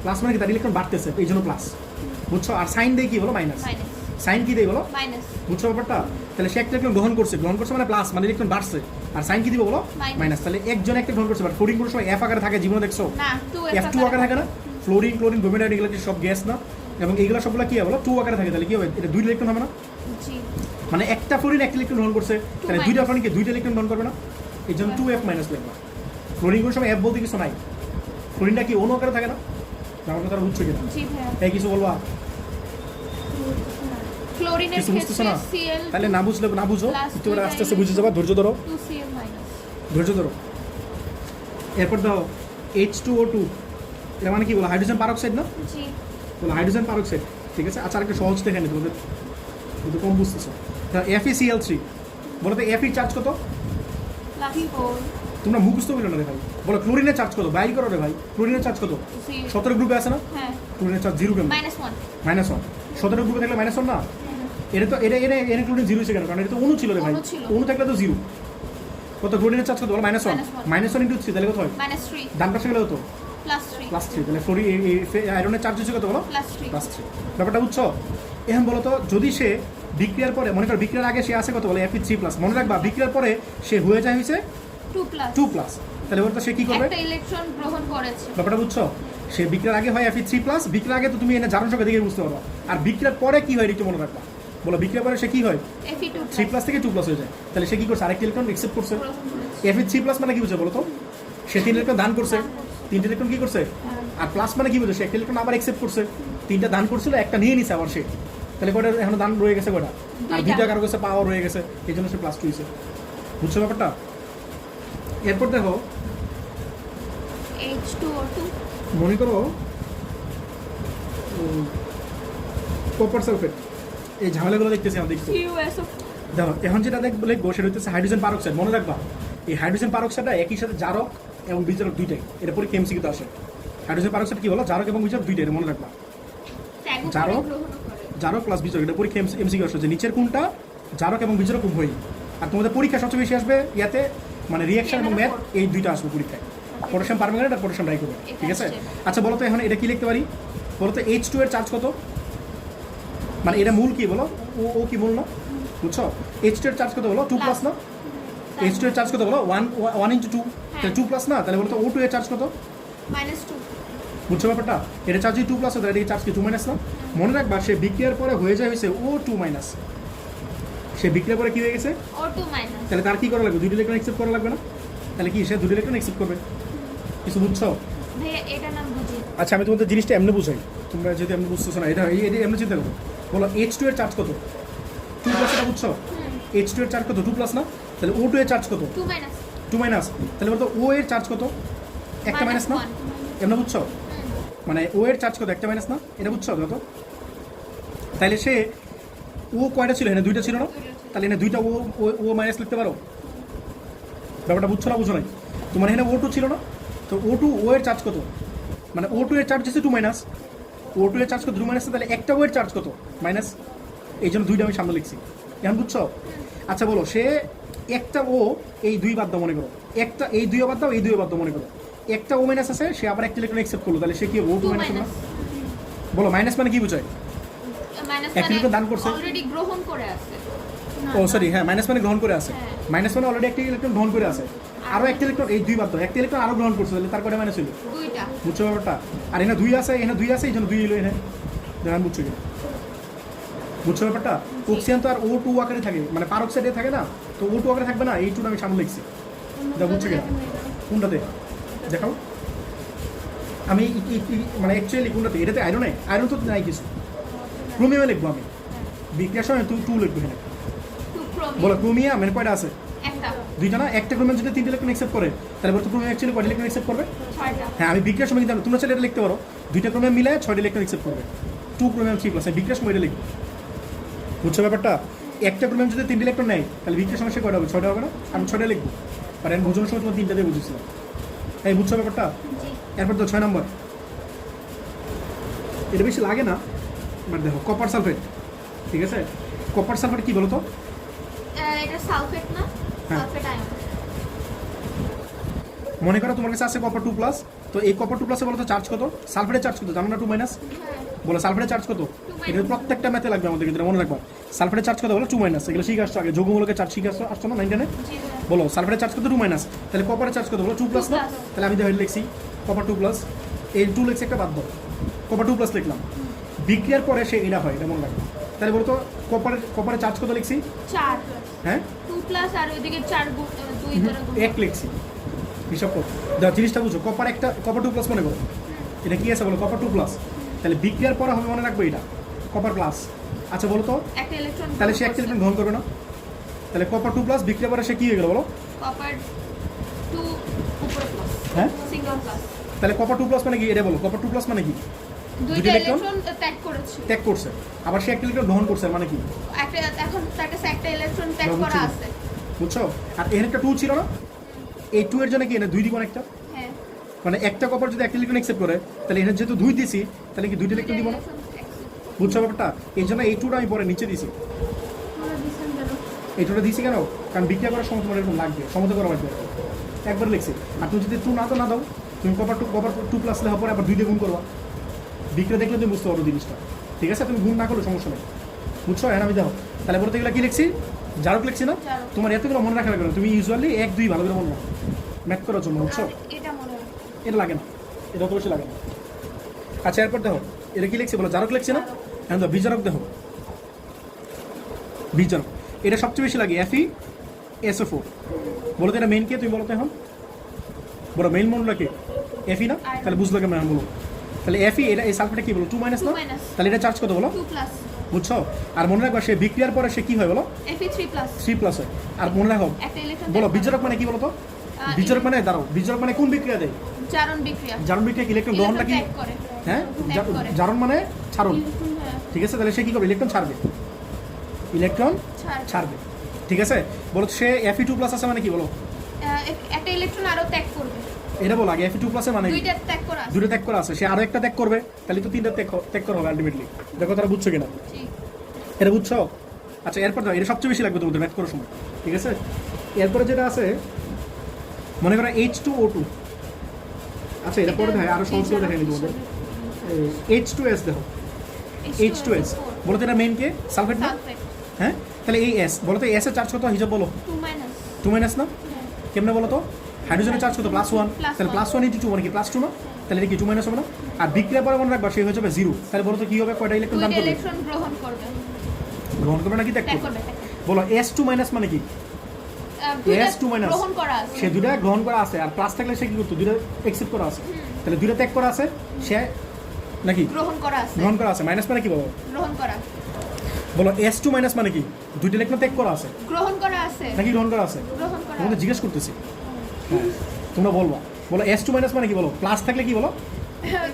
প্লাস মানে কি তার ইলেকট্রন বাড়তেছে এই জন্য প্লাস বুঝছো আর সাইন দেয় কি বলো মাইনাস মাইনাস সাইন কি দেয় বলো মাইনাস বুঝছো ব্যাপারটা তাহলে সে একটা ইলেকট্রন গ্রহণ করছে মানে প্লাস মানে ইলেকট্রন বাড়ছে আর সাইন কি দিব বলো Minus। মাইনাস তাহলে একজন একটা গ্রহণ করছে বাট ফ্লোরিন কোনো সময় F আকারে থাকে জীবনে দেখছো না 2 F2 আকারে থাকে না ফ্লোরিন ক্লোরিন ব্রোমিন আয়োডিন এগুলো কি সব গ্যাস না এবং এইগুলো সবগুলো কি হবে বলো 2 আকারে থাকে তাহলে কি হবে এটা 2 ইলেকট্রন হবে না জি মানে একটা ফ্লোরিন একটা ইলেকট্রন গ্রহণ করছে তাহলে দুইটা ফ্লোরিন কি দুইটা ইলেকট্রন গ্রহণ করবে না এই জন্য 2F- লিখবা ফ্লোরিন কোনো সময় F বলতে কিছু নাই ফ্লোরিনটা কি অণু আকারে থাকে না আমার কথা বুঝছো কিনা জি ভাইয়া এই কিছু বলবা ক্লোরিনের কিছু বুঝতেছো ক্ষেত্রে না Cl তাহলে না বুঝলে না বুঝো Plus একটু করে আস্তে আস্তে 2 বুঝে যাবা ধৈর্য ধরো 2Cl ধৈর্য ধরো এরপর দাও H2O2 এটা মানে কি বলো হাইড্রোজেন পারঅক্সাইড না জি বলো হাইড্রোজেন পারঅক্সাইড ঠিক আছে আচ্ছা আরেকটা সহজ দেখে নি তোমাদের কিন্তু কম বুঝতেছো FeCl3 বলো তো Fe চার্জ কত +4 তোমরা মুখস্থ বলো না রে ভাই বলো ক্লোরিনের চার্জ কত বাইর করো রে ভাই ক্লোরিনের চার্জ কত 17 গ্রুপে আছে না হ্যাঁ ক্লোরিনের চার্জ 0 কেন -1 -1 17 গ্রুপে থাকলে -1 না এটা তো এটা ক্লোরিন 0 ছিল কেন কারণ এটা তো অণু ছিল রে ভাই অণু ছিল। অণু থাকলে তো 0 কত ক্লোরিনের চার্জ কত বলো -1 -1 -1 * 3 তাহলে কত হয় -3 ডান পাশে গেলে কত +3 +3 তাহলে ফ্লোরিন আয়রনের চার্জ হচ্ছে কত বলো +3 +3 ব্যাপারটা বুঝছো এখন বলো তো যদি সে বিক্রিয়ার পরে মনে করো বিক্রিয়ার আগে সে আছে কত বলে Fe3+ মনে রাখবা বিক্রিয়ার পরে সে হয়ে যায় হইছে 2+ 2+ তাহলে বলতো সে কি করবে? একটা ইলেকট্রন গ্রহণ করেছে। ব্যাপারটা বুঝছো? সে বিক্রিয়ার আগে হয় Fe3+, বিক্রিয়ার আগে তো তুমি এনে জারণ সংখ্যা দেখে বুঝতে পারবা। আর বিক্রিয়ার পরে কি হয় একটু মনে রাখবা। বলো বিক্রিয়ার পরে সে কি হয়? Fe2 3+ থেকে 2+ হয়ে যায়। তাহলে সে কি করছে? আরেকটি ইলেকট্রন অ্যাকসেপ্ট করছে। গ্রহণ করেছে। Fe3+ মানে কি বুঝছো বলো তো? সে 3 ইলেকট্রন দান করছে, 3 ইলেকট্রন কি করছে? আর প্লাস মানে কি বুঝছো? সে একটা ইলেকট্রন আবার অ্যাকসেপ্ট করছে, 3টা দান করছিল, একটা নিয়ে নিছে আবার সে। তাহলে কয়টা এখন দান রয়ে গেছে কয়টা? আর 2টা কারো কাছে পাওয়ার রয়ে গেছে, এই জন্য সে +2 হয়েছে। বুঝছো ব্যাপারটা? এরপর দেখো H2O2 মনে করো কপার সালফেট, এই ঝামেলাগুলো দেখতেছি আমরা দেখতে। CuSO4 দেখো এখন যেটা লিখবো সেটা হচ্ছে হাইড্রোজেন পারঅক্সাইড। মনে রাখবা এই হাইড্রোজেন পারঅক্সাইডটা একই সাথে জারক এবং বিজারক দুইটাই। এটা পরীক্ষা এমসিকিউতে আসে। হাইড্রোজেন পারঅক্সাইড কি বলো? জারক এবং বিজারক দুইটাই, এটা মনে রাখবা। ত্যাগ জারক? গ্রহণ করে। জারক প্লাস বিজারক, এটা পরীক্ষা এমসিকিউ আসে যে নিচের কোনটা জারক এবং বিজারক উভয়ই। আর তোমাদের পরীক্ষা সবচেয়ে বেশি আসবে ইয়াতে, মানে রিঅ্যাকশন এবং ম্যাথ, এই দুইটা আসবে পরীক্ষায়। পটাশিয়াম পারম্যাঙ্গানেট আর পটাশিয়াম ডাইক্লোরাইড, ঠিক আছে? আচ্ছা বলো তো এখন এটা কি লিখতে পারি? বলো তো H2 এর চার্জ কত? মানে এটা মূল কি বলো? ও কি মূল না? বুঝছো? H2 এর চার্জ কত বলো? 2+ না? H2 এর চার্জ কত বলো? 1 × 2, তাহলে 2+ না? তাহলে বলো তো O2 এর চার্জ কত? -2 বুঝছো ব্যাপারটা? এটা চার্জ যদি 2+ হয় তাহলে এটা চার্জ কি 2- না? মনে রাখবা সে বিক্রিয়ার পরে হয়ে যায় হয়েছে O2-। সে বিক্রিয়ার পরে কি হয়ে গেছে? O2-। তাহলে তার কি করা লাগবে? 2টি ইলেকট্রন অ্যাকসেপ্ট করা লাগবে না? তাহলে কি সে 2টি ইলেকট্রন অ্যাকসেপ্ট করবে? কিছু বুঝছো? ভাইয়া এটা নাম বুঝি। আচ্ছা আমি তোমাদের জিনিসটা এমনি বুঝাই, তোমরা যদি এমনি বুঝতেছো না, এটা এমনি চিন্তা করো। বলো H2 এর চার্জ কত? 2+, এটা বুঝছো? H2 এর চার্জ কত? 2+ না? তাহলে O2 এর চার্জ কত? 2-। 2-। তাহলে বলতো O এর চার্জ কত? একটা মাইনাস না? 1। এমনি বুঝছো? মানে O এর চার্জ কত? একটা মাইনাস না? এটা বুঝছো কত? তাহলে সে ও কয়টা ছিল? এখানে 2টা ছিল না? তাহলে এখানে 2টা ও মাইনাস লিখতে পারো। ব্যাপারটা বুঝছো না? বুঝো নাই? তোমার এখানে O2 ছিল না? তো O2 ও এর চার্জ কত? মানে O2 এর চার্জ হচ্ছে 2-। O2 এর চার্জ কত? 2-। তাহলে একটা ও এর চার্জ কত? মাইনাস। এই জন্য 2টা আমি সামনে লিখছি। এখন বুঝছো? আচ্ছা বলো সে একটা ও, এই 2 বাদ দাও মনে করো, একটা এই 2 বাদ দাও, এই 2 বাদ দাও মনে করো, একটা ও মাইনাস আছে, সে আবার একটা ইলেকট্রন অ্যাকসেপ্ট করলো, তাহলে সে কি O2- 2-। না? বলো মাইনাস মানে কি বোঝায়? মাইনাস এক ইলেকট্রন দান করছে। অলরেডি গ্রহণ করে আছে। ও সরি, হ্যাঁ মাইনাস মানে গ্রহণ করে আছে। হ্যাঁ। মাইনাস মানে অলরেডি একটা ইলেকট্রন গ্রহণ করে আছে, আরও একটা ইলেকট্রন, এই 2 বাদ দাও, একটা ইলেকট্রন আরও গ্রহণ করছে, তাহলে তার কয়টা মাইনাস হইলো? 2টা। বুঝছো ব্যাপারটা? আর এখানে 2 আছে, এখানে 2 আছে, এই জন্য 2 এলো এখানে। দেখেন বুঝছো কি? বুঝছো ব্যাপারটা? অক্সিজেন তো আর O2 আকারে থাকে, মানে পারঅক্সাইডে থাকে না, তো O2 আকারে থাকবে না, এই 2টা আমি সামনে লিখছি। দেখো বুঝছো কিনা? কোনটাতে দেখাও? আমি মানে অ্যাকচুয়ালি কোনটাতে? এটাতে আয়রন নেই, আয়রন তো নাই কিছু। ক্রোমিয়ামে লিখবো আমি, বিক্রিয়ার সময় 2 লিখবো এখানে। 2 ক্রোমিয়াম। বলো ক্রোমিয়াম মানে কয়টা আছে? একটা। 2টা না? একটা ক্রোমিয়াম যদি 3 ইলেকট্রন অ্যাকসেপ্ট করে, তাহলে বলতো ক্রোমিয়াম অ্যাকচুয়ালি কয়টা ইলেকট্রন অ্যাকসেপ্ট করবে? 6টা। হ্যাঁ আমি বিক্রিয়ার সময় কিন্তু তোমরা চাইলে এটা লিখতে পারো, 2টা ক্রোমিয়াম মিলে 6টা ইলেকট্রন অ্যাকসেপ্ট করবে, 2 ক্রোমিয়াম 3+। আমি বিক্রিয়ার সময় এটা লিখবো। বুঝছো ব্যাপারটা? একটা ক্রোমিয়াম যদি 3 ইলেকট্রন নেয়, তাহলে বিক্রিয়ার সময় সে কয়টা হবে? 6টা হবে না? আমি 6টা লিখবো। আর আমি বোঝানোর সময় তোমার 3টা দিয়ে বুঝেছিলাম। এই বুঝছো ব্যাপারটা? জি। এরপর তো 6 নম্বর, এটা বেশি লাগে না, বাট দেখো কপার সালফেট, ঠিক আছে? কপার সালফেট কি বলো তো? এটা সালফেট না? হ্যাঁ। Sulphate ion. মনে করো তোমার কাছে আছে কপার 2+, তো এই কপার 2+-এ বলো তো চার্জ কত? সালফেটের চার্জ কত জানো না? 2-। হ্যাঁ। বলো সালফেটের চার্জ কত? 2-। এটা প্রত্যেকটা ম্যাথে লাগবে আমাদের, কিন্তু মনে রাখবা সালফেটের চার্জ কত বলো? 2-। এগুলো শিখে আসছো আগে, যৌগমূলকের চার্জ শিখে আসছো না 9-10-এ? জি ভাইয়া। বলো সালফেটের চার্জ কত? 2-। তাহলে কপারের চার্জ কত বলো? 2+ না? 2+। তাহলে আমি দেখো লিখছি কপার 2+, এই 2 লিখছি, একটা বাদ দাও, কপার 2+ লিখলাম। বিক্রিয়ার পরে সে এটা হয়, এটা মনে রাখবা। তাহলে বলো তো কপারের চার্জ কত লিখছি? 4। হ্যাঁ 2+ আর ওইদিকে 4 2 দ্বারা গুণ। 1 লিখছি, হিসাব করো। জিনিসটা বুঝো, কপার 2+ মনে করো, এটা কি আছে বলো? কপার 2+। তাহলে বিক্রিয়ার পরে হবে মনে রাখবো এটা কপার প্লাস। আচ্ছা বলো তো, একটা ইলেকট্রন। তাহলে সে একটা ইলেকট্রন গ্রহণ করবে না? তাহলে কপার 2+ বিক্রিয়ার পরে সে কি হয়ে গেল বলো? কপার 2 উপরে প্লাস। হ্যাঁ সিঙ্গেল প্লাস। তাহলে কপার 2+ মানে কি? এটা বলো কপার 2+ মানে কি? দুইটা ইলেকট্রন ইলেকট্রন ত্যাগ করেছে। ত্যাগ করছে, আবার সে একটা ইলেকট্রন গ্রহণ করছে, মানে কি? একটা এখন তার কাছে একটা ইলেকট্রন ত্যাগ না, করা বুঝছি। আছে। বুঝছো? আর এখানে একটা 2 ছিল না? এই 2 এর জন্য কি এনে 2 দিব একটা, হ্যাঁ। মানে একটা কপার যদি একটা ইলেকট্রন অ্যাকসেপ্ট করে, তাহলে এখানে যেহেতু 2 দিছি, তাহলে কি 2টা ইলেকট্রন দিব না? বুঝছো ব্যাপারটা? এই জন্য এই 2টা আমি পরে নিচে দিছি। এই 2টা দিছি কেন? কারণ বিক্রিয়া করার সময় তোমার এরকম লাগবে, সমতা করা লাগবে, একবার লিখছি। আর তুমি যদি 2 না দাও, তুমি কপার 2+ লেখা পরে আবার 2 দিয়ে গুণ করবা, বিক্রিয়া দেখলে তুমি বুঝতে পারো জিনিসটা, ঠিক আছে? তুমি গুণ না করলে সমস্যা নেই। বুঝছো? হ্যাঁ আমি দাও, তাহলে বলতে গেলে কি লিখছি? জারক লিখছি না? জারক। তোমার এতগুলো মনে রাখা লাগবে না, তুমি ইউজুয়ালি 1 2 ভালো করে মনে রাখো, ম্যাথ করার জন্য, বুঝছো? আর এটা মনে রাখো। এটা লাগে না, এটা অত বেশি লাগে না। আচ্ছা, এরপর দেখো এটা কি লিখছি বলো, জারক লিখছি না? এখন তো বিজারক দেখো, বিজারক এটা সবচেয়ে বেশি লাগে FeSO4। বলো তো এটা মেইন কে, তুমি বলো তো এখন, বলো মেইন মূলটা কি? Fe না? তাহলে বুঝলো কেমন এখন বলো। তাহলে Fe এটা এই সালফেটটা কি বলো, 2 মাইনাস না? 2 মাইনাস। তাহলে এটা চার্জ কত বলো, 2 প্লাস। বুঝছো? আর মনে রাখবা সে বিক্রিয়ার পরে সে কি হয় বলো, Fe3 প্লাস। 3 প্লাস হয়। আর মনে রাখো একটা ইলেকট্রন বলো বিজারক মানে কি বলো তো? বিজারক মানে দাঁড়াও, বিজারক মানে কোন বিক্রিয়া দেয়? জারণ বিক্রিয়া। জারণ বিক্রিয়া ইলেকট্রন গ্রহণটা কি? ত্যাগ করে। হ্যাঁ, ত্যাগ করে। জারণ মানে ছাড়ন, হ্যাঁ, ঠিক আছে? তাহলে সে কি করবে, ইলেকট্রন ছাড়বে, ইলেকট্রন ছাড়। ছাড়বে, ঠিক আছে? বলো সে Fe2 প্লাস আছে মানে কি বলো, একটা ইলেকট্রন আরো ত্যাগ করবে। এটা বলো আগে Fe2 প্লাসে মানে কি? দুইটা ত্যাগ করা আছে। দুটো ত্যাগ করা আছে, সে আরো একটা ত্যাগ করবে, তাহলে তো তিনটা ত্যাগ করা হবে আলটিমেটলি। দেখো তারা বুঝছো কিনা, জি। এটা বুঝছো? আচ্ছা, এরপর দাও, এটা সবচেয়ে বেশি লাগবে তোমাদের ম্যাথ করার সময়, ঠিক আছে? এরপরে যেটা আছে মনে করো H2O2। আচ্ছা, এটা পরে দেখায়, আরো সহজ করে দেখায়নি তোমাদের। H2S দেখো, H2S বলো তো এটা মেইন কে, সালফেট না? সালফেট। হ্যাঁ, তাহলে এই S বলো তো, S এর চার্জ কত হিসাব বলো, 2 মাইনাস। 2 মাইনাস না? কেমনে বলো তো? হাইড্রোজেনের চার্জ কত, +1, Plus তাহলে 1 +1 × 2 মানে কি +2 না? তাহলে এটা কি 2 মাইনাস হবে না? আর বিক্রিয়ার পরে মনে রাখবা সে হয়ে যাবে 0। তাহলে বলো তো কি হবে, কয়টা ইলেকট্রন দান দুইটা করবে? ইলেকট্রন গ্রহণ করবে। গ্রহণ করবে নাকি ত্যাগ ত্যাগ করবে? করবে, ত্যাগ করবে। বলো S2 মাইনাস মানে কি? দুইটা S2 মাইনাস গ্রহণ করা আছে। সে দুইটা গ্রহণ করা আছে, আর প্লাস থাকলে সে কি করতো, দুইটা অ্যাকসেপ্ট করা আছে। তাহলে দুইটা ত্যাগ করা আছে সে নাকি গ্রহণ করা আছে। গ্রহণ করা আছে। মাইনাস মানে কি বলো, গ্রহণ করা। বলো S2 মাইনাস মানে কি? দুইটা ইলেকট্রন ত্যাগ করা আছে গ্রহণ করা আছে। নাকি গ্রহণ করা আছে? গ্রহণ করা। তোমাদের জিজ্ঞেস করতেছি, হ্যাঁ তোমরা বলবা। বলো S2 মাইনাস মানে কি বলো, প্লাস থাকলে কি বলো,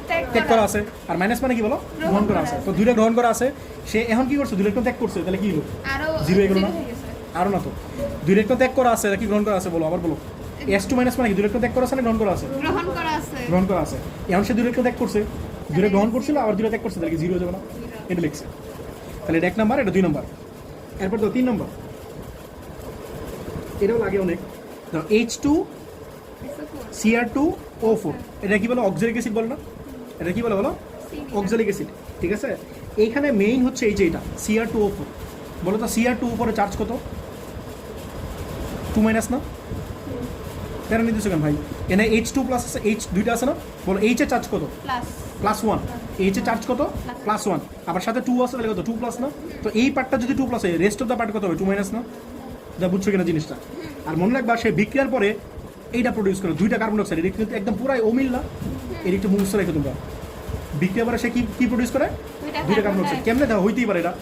ত্যাগ ত্যাগ করা আছে। আর মাইনাস মানে কি বলো, গ্রহণ করা করা আছে। আছে। তো দুইটা গ্রহণ করা আছে, সে এখন কি করছে, দুই ইলেকট্রন ত্যাগ করছে, তাহলে কি হলো, আরো 0 হয়ে গেল না? হয়ে গেছে। আরো না তো, দুই ইলেকট্রন ত্যাগ করা আছে নাকি গ্রহণ করা আছে বলো, আবার বলো। S2 মাইনাস মানে কি, দুই ইলেকট্রন ত্যাগ করা আছে না গ্রহণ করা আছে? গ্রহণ করা আছে। গ্রহণ করা আছে। এখন সে দুই ইলেকট্রন ত্যাগ করছে, দুইটা গ্রহণ করছিল আবার দুইটা ত্যাগ করছে, তাহলে কি 0 হয়ে যাবে না? এটা লিখছে। তাহলে এটা 1 নাম্বার, এটা 2 নাম্বার। এরপর তো 3 নাম্বার, এটাও লাগে অনেক। H2Cr2O4, এটা কি বলো, অক্সালিক অ্যাসিড বলো না? এটা কি বলো বলো, অক্সালিক অ্যাসিড, ঠিক আছে? এইখানে মেইন হচ্ছে এই যে এটা Cr2O4। বলো তো Cr2O4 এর চার্জ কত, 2 মাইনাস না? কেন নিতেছো কেন ভাই? এখানে H2 প্লাস আছে, H দুইটা আছে না? বলো H এর চার্জ কত, প্লাস। +1। H এর চার্জ কত, +1। আবার সাথে 2 আছে, তাহলে কত, 2 প্লাস না? তো এই পার্টটা যদি 2 প্লাস হয়, রেস্ট অফ দ্য পার্ট কত হবে, 2 মাইনাস না? যা বুঝছো কিনা জিনিসটা? আর মনে রাখবা সে বিক্রিয়ার পরে এইটা প্রডিউস করে, দুইটা কার্বন ডাইঅক্সাইড। এটা কিন্তু একদম পুরাই অমিল না, এর একটু মুখস্থ রেখে তোমরা। বিক্রিয়ার পরে সে কি প্রডিউস করে, দুইটা কার্বন ডাইঅক্সাইড। কেমনে দেখো, হইতেই পারে এটা।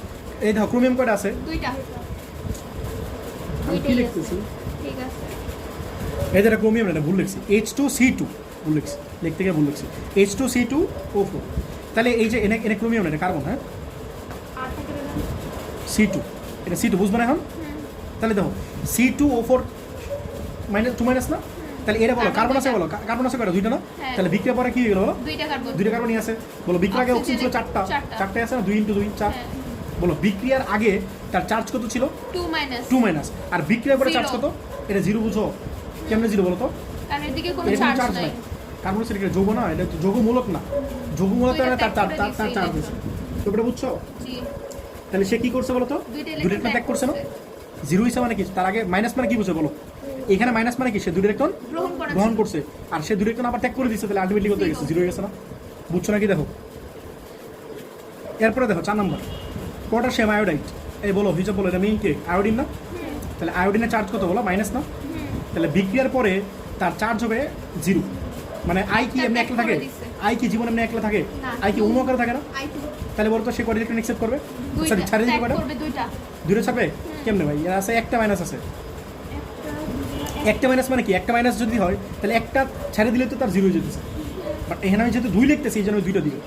এই দেখো ক্রোমিয়াম কয়টা আছে, দুইটা। আমি কি লিখতেছি, ঠিক আছে। এই যে এটা ক্রোমিয়াম, এটা ভুল লিখছি, H2C2 ভুল লিখছি, লিখতে গিয়ে ভুল লিখছি, H2C2O4। তাহলে এই যে এনে ক্রোমিয়াম না, এটা কার্বন, হ্যাঁ আর থেকে দেবেন। C2, এটা C2 বুঝবে না এখন? তাহলে দেখো C2O4 2 মাইনাস না? তাহলে এটা বলো কার্বন আছে, বলো কার্বন আছে কয়টা, দুইটা না? হ্যাঁ। তাহলে বিক্রিয়ার পরে কি হয়ে গেল বলো, দুইটা কার্বন। দুইটা কার্বনই আছে। বলো বিক্রিয়ার আগে অক্সিজেন ছিল চারটা। 4টা আছে না, 2 × 2 4। হ্যাঁ। বলো বিক্রিয়ার আগে তার চার্জ কত ছিল, 2 মাইনাস। 2 মাইনাস। আর বিক্রিয়ার পরে 0 চার্জ কত, এটা 0 বুঝো। কেমনে 0 বলো তো? কারণ এদিকে কোনো এরকম চার্জ চার্জ নাই। নাই। কার্বন ডাইঅক্সাইড এটা যৌগ না, এটা তো যৌগমূলক না। যৌগমূলক দুইটা তার ত্যাগ করে তার দিছে চার্জ আছে। তো এটা বুঝছো? জি। তাহলে সে কি করছে বলো তো, দুইটা দুইটা ইলেকট্রন ত্যাগ করছে না? 0 হিসাবে মানে কি, তার আগে মাইনাস মানে কি বুঝে বলো? এখানে মাইনাস মানে কি, সে দুইটা ইলেকট্রন গ্রহণ করছে, আর সে দুইটা ইলেকট্রন আবার ত্যাগ করে দিচ্ছে, তাহলে আলটিমেটলি কত হয়ে গেছে, 0 হয়ে গেছে না? বুঝছো নাকি? দেখো এরপরে দেখো 4 নাম্বার, পটাশিয়াম আয়োডাইড। এই বলো হিসাব বলো, এটা মেইন কে, আয়োডিন না? তাহলে আয়োডিনের চার্জ কত বলো, মাইনাস না? তাহলে বিক্রিয়ার পরে তার চার্জ হবে 0। মানে আই কি এমনি একলা থাকে, আই কি জীবন এমনি একলা থাকে, না। আই কি অন্য আকারে থাকে না? I2 তাহলে বলো তো সে কয়টা ইলেকট্রন অ্যাকসেপ্ট করবে, দুইটা। সরি ছাড়ে দিবে ত্যাগ কয়টা, করবে দুইটা। দুইটা ছাড়বে। কেমনে ভাই, এর আছে একটা মাইনাস আছে। একটা মাইনাস মানে কি, একটা মাইনাস যদি হয় তাহলে একটা ছেড়ে দিলে তো তার 0 হয়ে যেতেছে। বাট এখানে আমি যেহেতু 2 লিখতেছি, এই জন্য আমি 2টা দিই।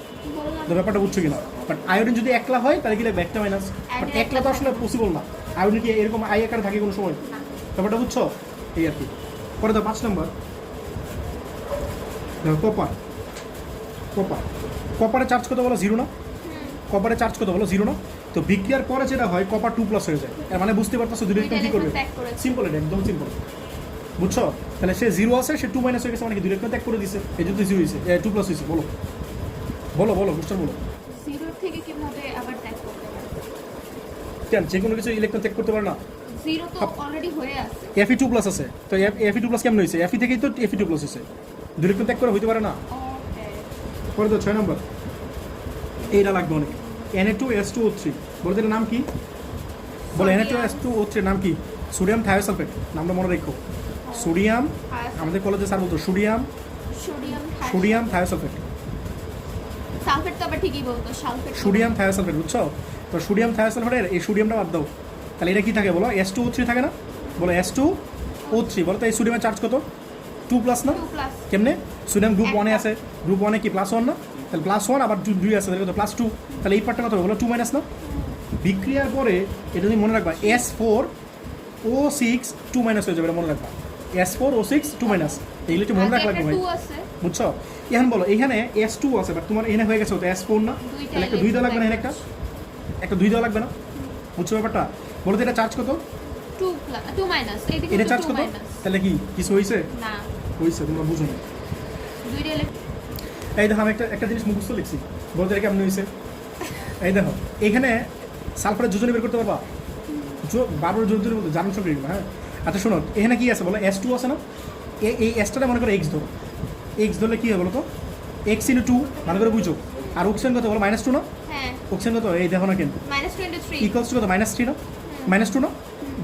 তো ব্যাপারটা বুঝছো কিনা? বাট আয়োডিন যদি একলা হয় তাহলে কি লাগবে, একটা মাইনাস। বাট একলা তো আসলে পসিবল না। আয়োডিন কি এরকম আই আকারে থাকে কোনো সময়? ব্যাপারটা বুঝছো? এই আর কি। পরে তো 5 নম্বর দেখো, কপারের চার্জ কত বলো, 0 না? কপারের চার্জ কত বলো, 0 না? তো বিক্রিয়ার পরে যেটা হয়, কপার 2 প্লাস হয়ে যায়। এর মানে বুঝতে পারতেছো দুটো ইলেকট্রন কি করবে, ত্যাগ করেছে। সিম্পল, এটা একদম সিম্পল। বুঝছো? তাহলে সে 0 আছে, সে 2 মাইনাস হয়ে গেছে, মানে কি 2 ইলেকট্রন ত্যাগ করে দিছে, এই জন্য 0 হয়েছে, 2 প্লাস হয়েছে। বলো বলো বলো কোশ্চেন বলো। 0 থেকে কিভাবে আবার ত্যাগ করতে পারে? কেন যে কোনো কিছু ইলেকট্রন ত্যাগ করতে পারে না? জিরো তো অলরেডি হয়ে আছে। Fe2 প্লাস আছে, তো Fe2 প্লাস কেমন হয়েছে? Fe থেকেই তো Fe2 প্লাস হয়েছে, দুই ইলেকট্রন ত্যাগ করে হইতে পারে না। ওকে, পরে তো 6 নম্বর, এইটা লাগবে অনেক। Na2S2O3, বলতে এটার নাম কি? বলে Na2S2O3 নাম কি? সোডিয়াম থায়োসালফেট, নামটা মনে রেখো। সোডিয়াম, আমাদের কলেজে স্যার বলতো সোডিয়াম সোডিয়াম থায়োসালফেট, সালফেট তো আবার ঠিকই বলতো, সালফেট সোডিয়াম থায়োসালফেট, বুঝছো? তো সোডিয়াম থায়োসালফেটের এই সোডিয়ামটা বাদ দাও, তাহলে এটা কি থাকে বলো? S2O3 থাকে না? বলো S2O3, বলো তো এই সোডিয়ামের চার্জ কত? 2 প্লাস না? 2 প্লাস কেমনে? সোডিয়াম গ্রুপ 1 এ একটা। আছে, গ্রুপ 1 এ কি প্লাস 1 না? তাহলে প্লাস 1 আবার 2 আছে, তাহলে কত? প্লাস 2। তাহলে এই পার্টটা কত হবে বলো? 2 মাইনাস না? বিক্রিয়ার পরে এটা তুমি মনে রাখবা, S4O6 2 মাইনাস হয়ে যাবে, এটা মনে রাখবা। S4O6 2 মাইনাস, এইগুলো একটু মনে রাখা লাগবে ভাই, 2 আছে, বুঝছো? এখন বলো এখানে S2 আছে, বাট তোমার এখানে হয়ে গেছে তো S4 না? দুইটা তাহলে একটা 2 দেওয়া লাগবে না? এখানে একটা 2 দেওয়া লাগবে না? বুঝছো ব্যাপারটা? বলো তো এটা চার্জ কত? 2 প্লাস 2 মাইনাস, এইদিকে এটা তো চার্জ 2 কত? মাইনাস। তাহলে কি কিছু হয়েছে? না, হয়েছে, তোমরা বুঝো না। দুইটা ইলেকট্রন এই দেখো আমি একটা জিনিস মুখস্থ লিখছি, বলতে এটা কেমন হয়েছে? এই দেখো এখানে সালফারের যোজনী বের করতে পারবা? বারবার যোজনী বলতে জানুন সব এগুলো, হ্যাঁ। আচ্ছা শোনো, এখানে কি আছে বলো? S2 আছে না? এই এসটা মনে করো এক্স ধরো, এক্স ধরলে কী হবে বলো তো? এক্স ইন্টু 2 ভালো করে বুঝো। আর অক্সিজেন কত বলো? -2 না? হ্যাঁ, অক্সিজেন কত? এই দেখো না কেন, -23 ইকুয়ালস টু কত? -3 না? -2 না?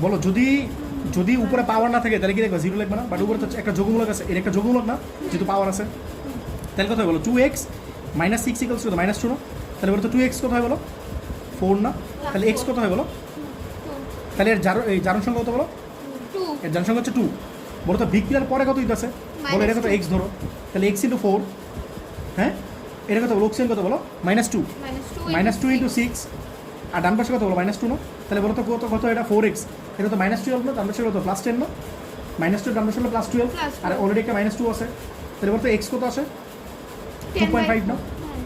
বলো যদি উপরে পাওয়ার না থাকে তাহলে কি দেখবা? 0 লিখবে না? বাট উপরে তো একটা যোগমূলক আছে, এর একটা যোগমূলক না, যেহেতু পাওয়ার আছে। তাহলে কত হয় বলো? 2x -6 ইকুয়ালস কত? -2 না? তাহলে বলো তো 2x কত হয় বলো? 4 না? তাহলে x কত হয় বলো? তাহলে এর জারণ সংখ্যা কত বলো? 2 এর জারণ সংখ্যা হচ্ছে 2। বলো তো বিক্রিয়ার পরে কত দিতেছে বলো? এটা কত? x ধরো, তাহলে x ইন্টু 4, হ্যাঁ। এটা কত বলো? অক্সিজেন কত বলো? -2 -2 ইন্টু 6, আর ডান পাশে কত বলো? -2 না? তাহলে বলো তো কত কত? এটা 4x, এটা তো -12 না? ডান পাশে কত? +10 না? -2 ডান পাশে হলো +12, আর অলরেডি একটা -2 আছে, তাহলে বলো তো x কত আসে? 2.5 না?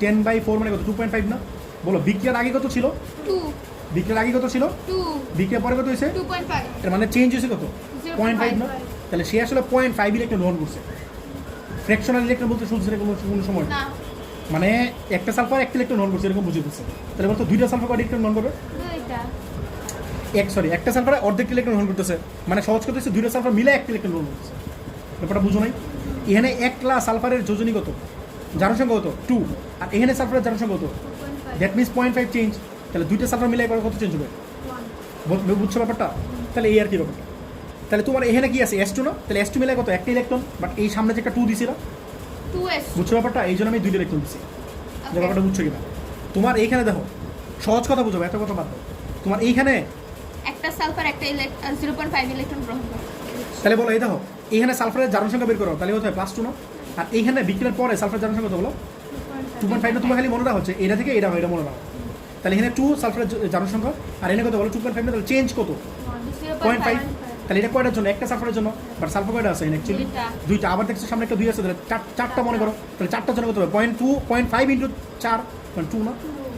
10/4 মানে কত? 2.5 না? বলো বিক্রিয়ার আগে কত ছিল? 2 বিক্রিয়ার আগে কত ছিল? 2 বিক্রিয়ার পরে কত হয়েছে? 2.5 এর মানে চেঞ্জ হয়েছে কত? 0.5 না? 0.5 তাহলে সে আসলে 0.5 ইলেকট্রন গ্রহণ করছে। ফ্র্যাকশনাল ইলেকট্রন বলতে শুনছে কোনো সময়, না, মানে একটা সালফার একটা ইলেকট্রন গ্রহণ করছে, এরকম বুঝে দিচ্ছে। তাহলে বলতো দুইটা সালফার কয়টা ইলেকট্রন গ্রহণ করবে? দুইটা একটা সালফারে অর্ধেক ইলেকট্রন গ্রহণ করতেছে, মানে সহজ করতেছে দুইটা সালফার মিলে একটা ইলেকট্রন গ্রহণ করতেছে। ব্যাপারটা বুঝো নাই? এখানে একলা সালফারের যোজনী কত? জারণ সংখ্যা কত? 2, আর এখানে সালফারের জারণ সংখ্যা কত? 2.5 দ্যাট মিনস 0.5 চেঞ্জ। তাহলে দুইটা সালফার মিলে একবার কত চেঞ্জ হবে? 1 বুঝছো ব্যাপারটা? তাহলে এই আর কি ব্যাপারটা। তাহলে তোমার এখানে কি আছে? S2 না? তাহলে S2 মিলে কত? একটা ইলেকট্রন, বাট এই সামনে যে একটা 2 দিছিল, 2s বুঝছো ব্যাপারটা? এই জন্য আমি 2টা ইলেকট্রন দিচ্ছি। যে ব্যাপারটা বুঝছো কিনা? তোমার এইখানে দেখো, সহজ কথা বুঝো, এত কথা বাদ দাও। তোমার এইখানে একটা সালফার একটা 0.5 ইলেকট্রন গ্রহণ করে। তাহলে বলো, এই দেখো এইখানে সালফারের জারণ সংখ্যা বের করো, তাহলে কত হয়? +2 না? আর এইখানে বিক্রিয়ার পরে সালফারের জারণ সংখ্যা কত বলো? 2.5 না? তোমার খালি মনে রাখা হচ্ছে এটা থেকে এটা হয়, এটা মনে রাখো। তাহলে এখানে 2 সালফারের জারণ সংখ্যা, আর এখানে কত বলো? 2.5 না? তাহলে চেঞ্জ কত? 0.5। তাহলে এটা কয়টার জন্য? একটা সালফারের জন্য, বাট সালফার কয়টা আছে অ্যাকচুয়ালি? দুইটা। আবার দেখছো সামনে একটা 2 আছে, তাহলে চারটা মনে করো, তাহলে চারটার জন্য কত হবে? 0.5 ইন্টু 4 2 না?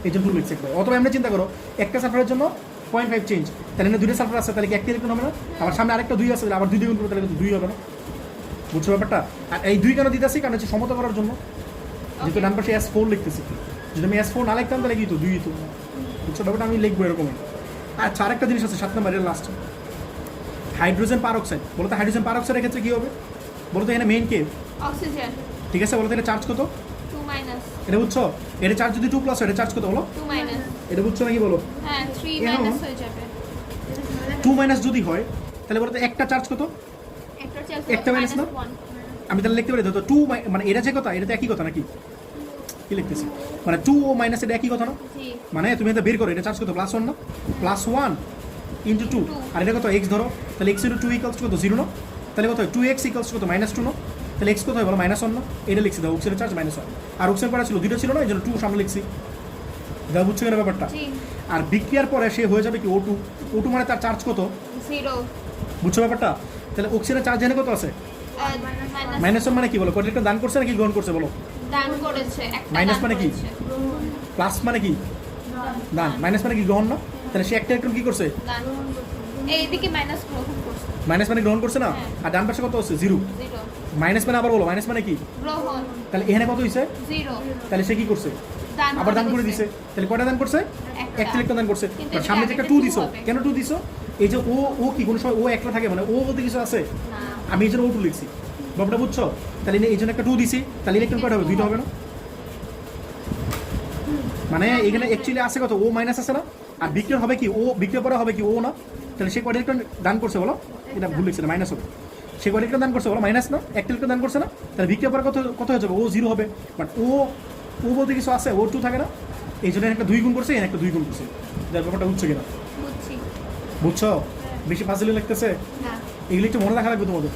এই জন্য 2 লিখছে। অথবা এমনি চিন্তা করো, একটা সালফারের জন্য 0.5 চেঞ্জ, তাহলে এখানে দুইটা সালফার আছে, তাহলে কি একটা ইলেকট্রন হবে না? আবার সামনে আরেকটা 2 আছে, তাহলে আবার 2 দ্বিগুণ করবে, তাহলে কিন্তু 2 হবে না? বুঝছো ব্যাপারটা? আর এই 2 কেন দিতেছি? কারণ হচ্ছে সমতা করার জন্য, যেহেতু ডান পাশে S4 লিখতেছি। যদি আমি S4 না লিখতাম তাহলে কি তো 2 তো। বুঝছো ব্যাপারটা? আমি লিখবো এরকমই। আচ্ছা আরেকটা জিনিস আছে 7 নম্বরের লাস্ট, হাইড্রোজেন পারঅক্সাইড। বলতো হাইড্রোজেন পারঅক্সাইডের ক্ষেত্রে কী হবে? বলতো এখানে মেইন কে? অক্সিজেন ঠিক আছে, বলতো এটা চার্জ কত? 2 মাইনাস এটা বুঝছো? এটা চার্জ যদি 2 প্লাস হয়, এটা চার্জ কত বলো? 2 মাইনাস, এটা বুঝছো নাকি বলো? হ্যাঁ 3 কেন? মাইনাস হয়ে যাবে। 2 মাইনাস যদি হয় তাহলে বলতো একটা চার্জ কত? একটা চার্জ একটা minus না? 1 আমি তাহলে লিখতে পারি তো 2 মানে এটা যে কথা, এটা তো একই কথা নাকি? কি লিখতেছি মানে 2 ও মাইনাস এটা একই কথা না? জি মানে তুমি এটা বের করো, এটা চার্জ কত? +1 না? +1 ইন্টু 2, আর এটা কত? x ধরো, তাহলে x ইন্টু 2 ইকুয়ালস কত? 0 না? তাহলে কত হয়? 2x ইকুয়ালস কত? -2 না? তাহলে x কত হয় বলো? -1 না? এটা লিখছি দাও, অক্সিজেনের চার্জ -1, আর অক্সিজেন করা ছিল 2টা ছিল না, এই জন্য 2 সামনে লিখছি। দাও, বুঝছো কেন ব্যাপারটা? জি আর বিক্রিয়ার পরে সে হয়ে যাবে কি O2 মানে তার চার্জ কত? 0 বুঝছো ব্যাপারটা? তাহলে অক্সিজেনের চার্জ এখানে কত আছে? মাইনাস -1 মানে কি বলো? কত একটা দান করছে নাকি গ্রহণ করছে বলো? দান করেছে, একটা মাইনাস দান মানে কি? করেছে। প্লাস মানে কি? দান। মাইনাস মানে কি? গ্রহণ না? তাহলে সে একটা ইলেকট্রন কি করছে? দান এইদিকে মাইনাস গ্রহণ করছে, মাইনাস মানে গ্রহণ করছে না? হ্যাঁ। আর ডান পাশে কত আছে? 0। 0 মাইনাস মানে আবার বলো, মাইনাস মানে কি? গ্রহণ তাহলে এখানে কত হয়েছে? 0 তাহলে সে কি করছে? আবার দান করে দিছে। তাহলে কয়টা দান করছে? একটা ইলেকট্রন দান করছে। কিন্তু আর সামনে যে একটা এটাকে 2 two দিছো, হবে। কেন 2 দিছো? এই যে ও কি কোনো সময় ও একটা থাকে মানে ও বলতে কিছু আছে? না আমি এই জন্য ও টু লিখছি, ব্যাপারটা বুঝছো? তাহলে এই জন্য একটা টু দিছি, তাহলে ইলেকট্রন কয়টা হবে? 2টা হবে না? মানে এখানে অ্যাকচুয়ালি আছে কত? ও মাইনাস আছে না? আর বিক্রিয়া হবে কি? ও বিক্রিয়া পরে হবে কি? ও না? তাহলে সে কয়টা ইলেকট্রন দান করছে বলো? এটা ভুল লিখছে না, মাইনাস হবে। সে কয়টা ইলেকট্রন দান করছে বলো? মাইনাস না? একটা ইলেকট্রন দান করছে না? তাহলে বিক্রিয়া পরে কত হয়ে যাবে? ও 0 হবে। বাট ও বলতে কিছু আছে? ও 2 থাকে না? এই জন্য একটা 2 গুণ করছে, এখানে একটা 2 গুণ করছে। যার ব্যাপারটা বুঝছো কিনা? বুঝছি বুঝছো? বেশি পাজলি লাগতেছে? না এগুলো একটু মনে রাখা লাগবে তোমাদের,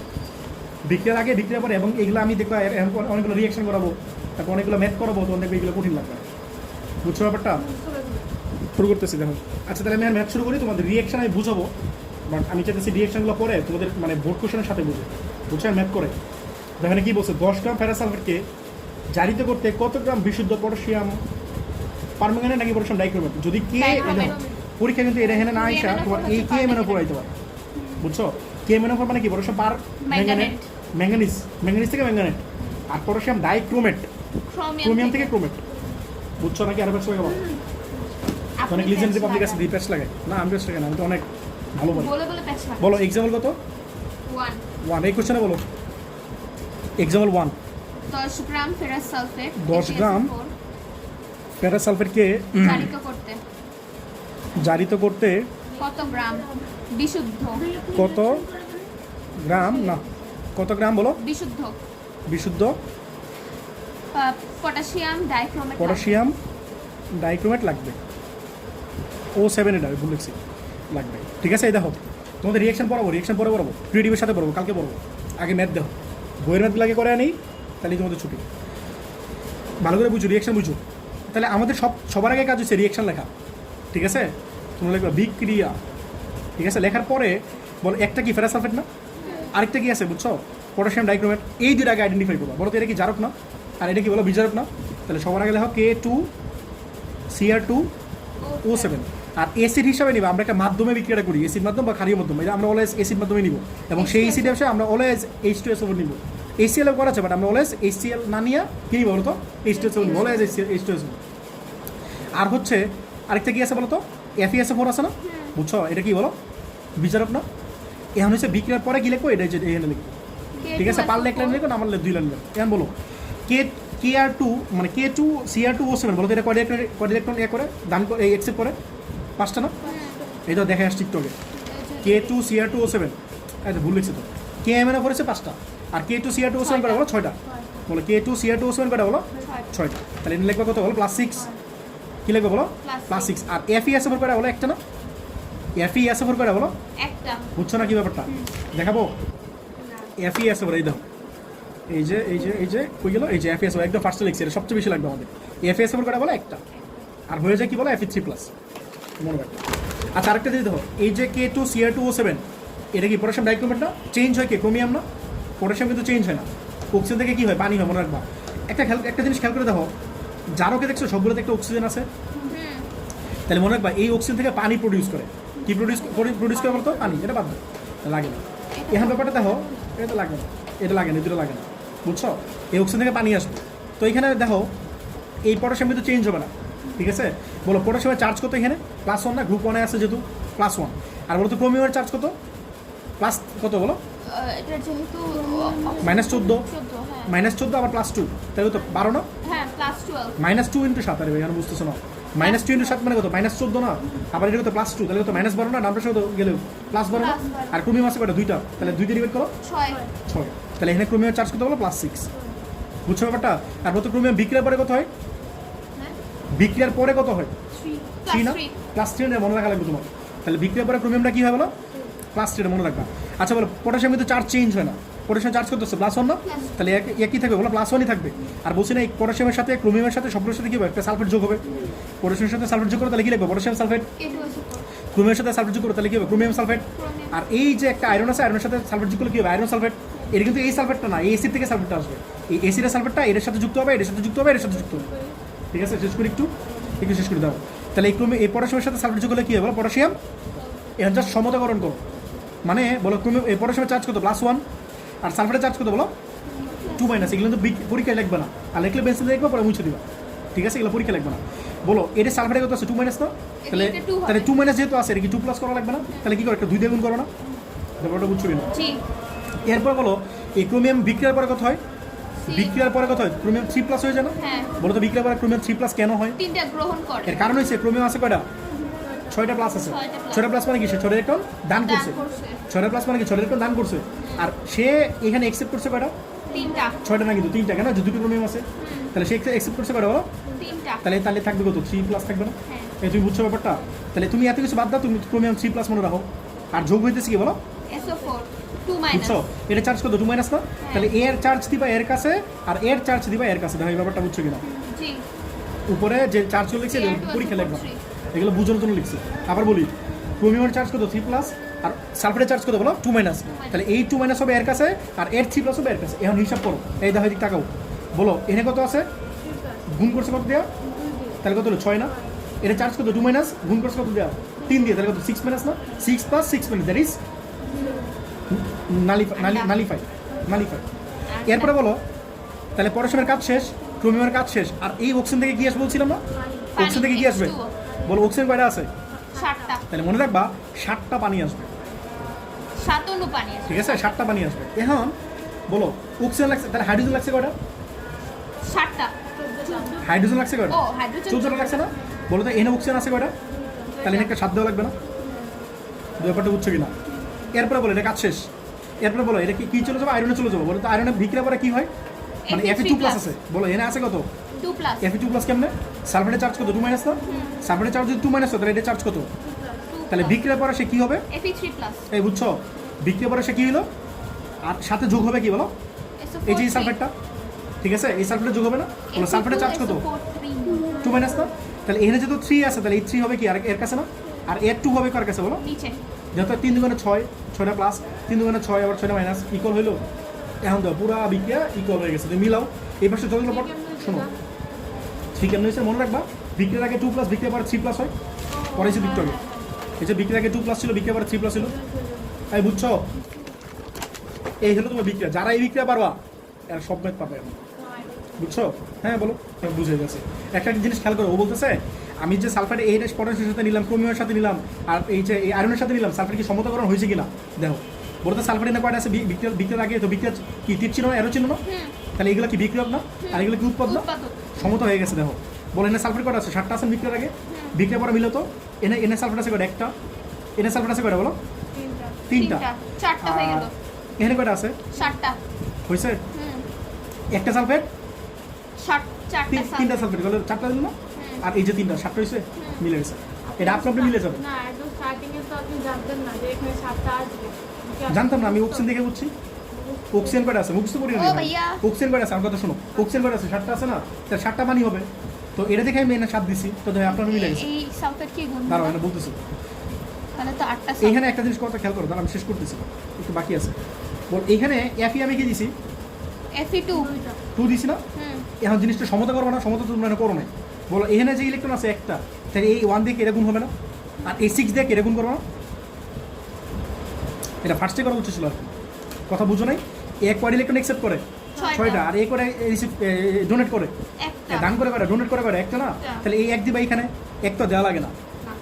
বিক্রিয়ার আগে বিক্রিয়ার পরে। এবং এগুলো আমি দেখবো এরকম অনেকগুলো রিয়াকশন করাবো, তারপর অনেকগুলো ম্যাথ করাবো, তখন দেখবে এগুলো কঠিন লাগবে। বুঝছো ব্যাপারটা? শুরু করতেছি দেখো। আচ্ছা তাহলে আমি আর ম্যাথ শুরু করি, তোমাদের রিয়াকশন আমি বুঝাবো, বাট আমি চাইতেছি রিয়াকশনগুলো পরে তোমাদের মানে বোর্ড কোশ্চেনের সাথে বুঝে বুঝছো ম্যাথ করে। দেখেন কি বলছে, 10 গ্রাম ফেরাসালফেটকে জারিত করতে কত গ্রাম বিশুদ্ধ পটাশিয়াম পারম্যাঙ্গানেট নাকি পটাশিয়াম ডাইক্রোমেট? যদি কে পরীক্ষা কিন্তু এটা এখানে না আইসা তোমার এই কে এমএনও পড়াইতে পারে। বুঝছো? কে এমএনও মানে কি? পটাশিয়াম পার ম্যাঙ্গানেট, ম্যাঙ্গানিজ থেকে ম্যাঙ্গানেট, আর পটাশিয়াম ডাইক্রোমেট ক্রোমিয়াম থেকে ক্রোমেট। বুঝছো নাকি? আরো ব্যস্ত গেলাম অনেক লিজেন্ড পাবলিক আছে দিয়ে প্যাচ লাগে না, আমি প্যাচ লাগে না, আমি তো অনেক ভালো বলি। বলে বলে প্যাচ লাগে বলো এক্সাম্পল কত? 1 এই কোশ্চেনে বলো এক্সাম্পল 1। 10 গ্রাম ফেরাস সালফেট 10 গ্রাম প্যারাসালফেটকে জারিত করতে কত গ্রাম বিশুদ্ধ কত গ্রাম না কত গ্রাম বলো বিশুদ্ধ পটাশিয়াম ডাইক্রোমেট লাগবে? O7 এটা ভুল লিখছি, লাগবে। ঠিক আছে, এই দেখো তোমাদের রিয়াকশন পরে পড়াবো, ক্রিয়েটিভের সাথে পড়বো, কালকে পড়বো। আগে ম্যাথ দেখো, বইয়ের ম্যাথ লাগে করে আনি, তাহলে তোমাদের ছুটি। ভালো করে বুঝো, রিয়াকশন বুঝো। তাহলে আমাদের সবার আগে কাজ হচ্ছে রিয়াকশন লেখা। ঠিক আছে, তোমরা লিখবা বিক্রিয়া। ঠিক আছে, লেখার পরে বলো একটা কি ফেরাসালফেট না, আরেকটা কি আছে বুঝছো? Potassium dichromate. এই দুইটা আগে আইডেন্টিফাই করবো। বলো তো এটা কি জারক না, আর এটা কি বলো বিজারক না? তাহলে সবার আগে লেখো K2Cr2O7। আর এসিড হিসাবে নিবা আমরা একটা মাধ্যমে বিক্রিয়াটা করি, এসিড মাধ্যম বা ক্ষারীয় মাধ্যম, এটা আমরা অলওয়েজ এসিড মাধ্যমে নিব। এবং সেই এসিড হিসেবে আমরা অলওয়েজ H2SO4 নিব। HCl করা আছে, বাট আমরা অলওয়েজ HCl না নিয়ে কি নিব বলো তো? H2SO4 নিব, অলওয়েজ H2SO। আর হচ্ছে আরেকটা কি আছে বলো তো? FeSO4 আছে না? বুঝছো এটা কি বলো? বিজারক না? এখন হচ্ছে বিক্রিয়ার পরে কি লিখবো? এটা হচ্ছে এখানে লিখবো। ঠিক আছে, পারলে এক লাইন লিখো, না পারলে 2 লাইন লিখো। এখন বলো K2 মানে K2Cr2O7 বলো তো এটা কয়টা ইলেকট্রন করে দান করে এই অ্যাকসেপ্ট করে? 5টা না? এই তো দেখে আসছি টিকটকে K2Cr2O7। আচ্ছা ভুল লিখছি তো, KMNO করেছে 5টা, আর K2Cr2O7 করে বলো 6টা। বলো K2Cr2O7 করে বলো 6টা। তাহলে এটা লিখবো কত বলো? +6। কি লিখবো বলো? +6। আর FeSO4 করে বলো একটা না? FeSO4 করে বলো একটা। বুঝছো না কি ব্যাপারটা? দেখাবো FeSO4, এই দাও, এই যে কই গেল? এই যে FeSO4 একদম ফার্স্টে লিখছি, এটা সবচেয়ে বেশি লাগবে আমাদের। FeSO4 করে বলো একটা, আর হয়ে যায় কি বলো? Fe3+, মনে রাখবে। আচ্ছা আরেকটা দিয়ে দেখো, এই যে K2Cr2O7 এটা কি পটাশিয়াম ডাইক্রোমেট না? চেঞ্জ হয় কি? ক্রোমিয়াম না? পটাশিয়াম কিন্তু চেঞ্জ হয় না, অক্সিজেন থেকে কি হয়? পানি হয়, মনে রাখবা। একটা জিনিস খেয়াল করে দেখো, জারকে দেখছো সবগুলোতে একটা অক্সিজেন আছে, তাহলে মনে রাখবা এই অক্সিজেন থেকে পানি প্রডিউস করে। কি প্রডিউস করে বলতো? পানি। এটা বাদ দাও, লাগে না। এখন ব্যাপারটা দেখো, এটা লাগবে না, এটা লাগে না, দুটো লাগে না। বুঝছো? এই অক্সিজেন থেকে পানি আসবে। তো এখানে দেখো এই পটাশিয়াম কিন্তু চেঞ্জ হবে না। ঠিক আছে, বলো পটাশিয়ামের চার্জ কত এখানে? +1 না? গ্রুপ 1-এ আছে যেহেতু +1। আর বলো তো ক্রোমিয়ামের চার্জ কত? কত বলো? এটা যেহেতু -14, হ্যাঁ -14 আবার +2, তাহলে তো 12 না? হ্যাঁ +12 -2 × 7। আরে ভাই এখানে বুঝতেছো না, -2 × 7 মানে কত? -14 না? আবার এটা কত? +2, তাহলে কত? -12 না? নামটার সাথে গেলেও +12 না? আর ক্রোমিয়াম আছে কয়টা? 2টা, তাহলে 2 দিয়ে ডিভাইড করো 6। তাহলে এখানে ক্রোমিয়ামের চার্জ কত বলো? +6। বুঝছো ব্যাপারটা? আর বলতো ক্রোমিয়াম বিক্রিয়ার পরে কত হয়? বিক্রিয়ার পরে কত হয়? 3 না? +3 মনে রাখা লাগবে তোমার। তাহলে বিক্রিয়ার পরে ক্রোমিয়ামটা কি হয় বলো? +3 মনে রাখবা। আচ্ছা বলো পটাশিয়াম কিন্তু চার্জ চেঞ্জ হয় না, পটাশিয়াম চার্জ করতেছে +1 না? তাহলে একই থাকবে বলো? +1ই থাকবে। আর বলছি না এই পটাশিয়ামের সাথে ক্রোমিয়ামের সাথে সবগুলোর সাথে কি হবে? একটা সালফেট যোগ হবে। পটাশিয়ামের সাথে সালফেট যোগ করে তাহলে কি লিখবে? Potassium sulphate. ক্রোমিয়ামের সাথে সালফেট যোগ করে তাহলে কি হবে? Chromium sulphate. আর এই যে একটা আয়রন আছে, আয়রনের সাথে সালফেট যোগ করলে কি হবে? Iron sulphate. এটা কিন্তু এই সালফেটটা না, এই এসিড থেকে সালফেটটা আসবে। এই এসিডের সালফেটটা এর সাথে যুক্ত হবে, এর সাথে যুক্ত হবে, এর সাথে যুক্ত হবে। ঠিক আছে, শেষ করি একটু শেষ করে দাও। তাহলে এই পটাশিয়ামের সাথে সালফেট যোগ করলে কি হবে বলো? পটাশিয়াম। এখন জাস্ট সমতাকরণ করো, মানে বলো ক্রোমিয়াম এই পটাশিয়ামের চার্জ কত? +1। আর সালফেটের চার্জ কত বলো? 2-। এগুলো তো পরীক্ষায় লিখবে না, আর লিখলে পেন্সিল লিখবে, পরে মুছে দিবা। ঠিক আছে, এগুলো পরীক্ষা লিখবে না। বলো এটা সালফারে কত আছে 2 মাইনাস না তাহলে এটাতে 2 হবে। তাহলে 2 মাইনাস যেহেতু আছে এটা কি 2 প্লাস করা লাগবে না তাহলে কি করো একটা 2 দিয়ে গুণ করো না ব্যাপারটা বুঝছো কিনা জি এরপর বলো এই ক্রোমিয়াম বিক্রিয়ার পরে কত হয় বিক্রিয়ার পরে কত হয় ক্রোমিয়াম 3 প্লাস হয়ে যায় না হ্যাঁ বলো তো বিক্রিয়ার পরে ক্রোমিয়াম 3 প্লাস কেন হয় তিনটা গ্রহণ করে এর কারণ হচ্ছে ক্রোমিয়াম আছে কয়টা 6টা প্লাস আছে 6টা প্লাস মানে কি সে 6টা ইলেকট্রন দান করছে 6টা প্লাস মানে কি 6টা ইলেকট্রন দান করছে আর সে এখানে অ্যাকসেপ্ট করছে কয়টা তিনটা 6টা না কিন্তু 3টা কেন যে দুটো ক্রোমিয়াম আছে তাহলে সে অ্যাকসেপ্ট করছে কয়টা বলো তিনটা তাহলে তাহলে থাকবে কত 3 প্লাস থাকবে না হ্যাঁ এই তুমি বুঝছো ব্যাপারটা তাহলে তুমি এত কিছু বাদ দাও তুমি ক্রোমিয়াম 3 প্লাস মনে রাখো আর যোগ হইতেছে কি বলো SO4 2 মাইনাস বুঝছো এটা চার্জ কত 2 মাইনাস না তাহলে এর চার্জ দিবা এর কাছে আর এর চার্জ দিবা এর কাছে দেখো এই ব্যাপারটা বুঝছো কিনা জি উপরে যে চার্জগুলো লিখছে Air to পরীক্ষা লিখবা SO4 এগুলো বোঝানোর জন্য লিখছে আবার বলি ক্রোমিয়ামের চার্জ কত 3 প্লাস আর সালফারের চার্জ কত বলো 2 মাইনাস তাহলে এই 2 মাইনাস হবে এর কাছে আর এর 3 প্লাস হবে এর কাছে এখন হিসাব করো এই দেখো এদিক তাকাও বলো এখানে কত আছে গুণ করছে কত দেয়া তাহলে কত হলো 6 না এটা চার্জ কত 2 মাইনাস গুণ করছে কত দেয়া 3 দিয়ে তাহলে কত 6 মাইনাস না 6 plus 6 minus that is nullify এরপরে বলো তাহলে পরস্পরের কাজ শেষ ক্রোমিয়ামের কাজ শেষ আর এই অক্সিজেন থেকে কি আসবে বলছিলাম না অক্সিজেন থেকে কি আসবে বলো অক্সিজেন কয়টা আছে 7টা তাহলে মনে রাখবা 7টা পানি আসবে 7 অনু পানি আছে ঠিক আছে 7টা পানি আসবে এখন বলো অক্সিজেন লাগছে তাহলে হাইড্রোজেন লাগছে কয়টা 7টা হাইড্রোজেন লাগছে কয়টা ও হাইড্রোজেন 14টা লাগছে না বলো তো এনে অক্সিজেন আছে কয়টা তাহলে এনে একটা স্বাদ দেওয়া লাগবে না ব্যাপারটা বুঝছো কিনা এরপরে বলো এটা কাজ শেষ এরপরে বলো এটা কি চলে যাবে আয়রনে চলে যাবো বলো তো আয়রনে বিক্রিয়া পরে কি হয় মানে Fe2 প্লাস আছে বলো এনে আছে কত 2 প্লাস Fe2 প্লাস কেমনে সালফারের চার্জ কত 2 মাইনাস না সালফারের চার্জ যদি 2 মাইনাস হয় তাহলে এটা চার্জ কত তাহলে বিক্রিয়ার পরে সে কি হবে Fe3 প্লাস এই বুঝছো বিক্রিয়ার পরে সে কি হলো আর সাথে যোগ হবে কি বলো এই যে এই সালফেটটা ঠিক আছে এই সালফেটটা যোগ হবে না বলো সালফেটের চার্জ কত 2 মাইনাস না তাহলে এখানে যেহেতু 3 আছে তাহলে এই 3 হবে কি আর এর কাছে না আর এর 2 হবে কার কাছে বলো নিচে যেহেতু 3 দুগুণে 6 6টা প্লাস 3 দুগুণে 6 আবার 6টা মাইনাস ইকুয়াল হইলো এখন তো পুরা বিক্রিয়া ইকুয়াল হয়ে গেছে তুমি মিলাও এই পাশে যতগুলো পর শোনো ঠিক কেমন হয়েছে মনে রাখবা বিক্রিয়ার আগে 2 প্লাস বিক্রিয়ার পরে 3 প্লাস হয় পরে এসে দিকতে হবে এই যে বিক্রিয়ার আগে 2 প্লাস ছিল বিক্রিয়ার পরে 3 প্লাস ছিল তাই বুঝছো এই হলো তোমার বিক্রিয়া যারা এই বিক্রিয়া পারবা এরা সব ম্যাথ পাবে বুঝছো হ্যাঁ বলো বুঝে গেছে একটা জিনিস খেয়াল করো ও বলতেছে আমি যে সালফার এই পটাশিয়ামের সাথে নিলাম ক্রোমিয়ামের সাথে নিলাম আর এই যে এই আয়রনের সাথে নিলাম সালফার কি সমতাকরণ হয়েছে কিনা দেখো বলতে সালফার এনে কয়টা আছে বিক্রিয়ার আগে তো বিক্রিয়া কি তীর ছিল না এরো ছিল না তাহলে এগুলো কি বিক্রিয়ক না আর এগুলো কি উৎপাদ না উৎপাদক সমতা হয়ে গেছে দেখো বলে এনে সালফার কয়টা আছে 7টা আছে বিক্রিয়ার আগে বিক্রিয়া পরে মিলো তো এনে এনে সালফার আছে কয়টা একটা এনে সালফার আছে কয়টা বলো 3টা 4টা হয়ে গেল এখানে কয়টা আছে 7টা হয়েছে একটা সালফেট 4টা 3টা সালফেট গেল 4টা দিল না আর এই যে 3টা 7টা হয়েছে মিলে গেছে এটা আপনি মিলে যাবে না একদম স্টার্টিং এ তো আপনি জানতেন না যে এখানে 7টা আসবে জানতাম না আমি অক্সিজেন দেখে বুঝছি অক্সিজেন কয়টা আছে মুখস্থ করি ও ভাইয়া। অক্সিজেন কয়টা আছে আমার কথা শোনো অক্সিজেন কয়টা আছে 7টা আছে না তাহলে 7টা পানি হবে তো এটা দেখে আমি এনে 7 দিছি তো আপনার মিলে গেছে এই সালফেট কি গুণ দাঁড়াও এনে বলতেছি তাহলে তো 8টা এইখানে একটা জিনিস কথা খেয়াল করো দাঁড়া আমি শেষ করতেছি একটু বাকি আছে বল এইখানে এফি আমি কি দিছি Fe2 2 দিছি না এখন জিনিসটা সমতা করবো না সমতা তোমরা করো না বলো এখানে যে ইলেকট্রন আছে একটা তাহলে এই 1 দিয়ে এরকম হবে না আর এই 6 দিয়ে এরকম করবো না এটা ফার্স্টে করা উচিত ছিল আর কি। কথা বুঝো নাই এক কোয়ার ইলেকট্রন অ্যাকসেপ্ট করে 6টা আর এই করে রিসিভ ডোনেট করে একটা দান করে ডোনেট করে একটা না তাহলে এই এক দিবা এখানে এক তো দেওয়া লাগে না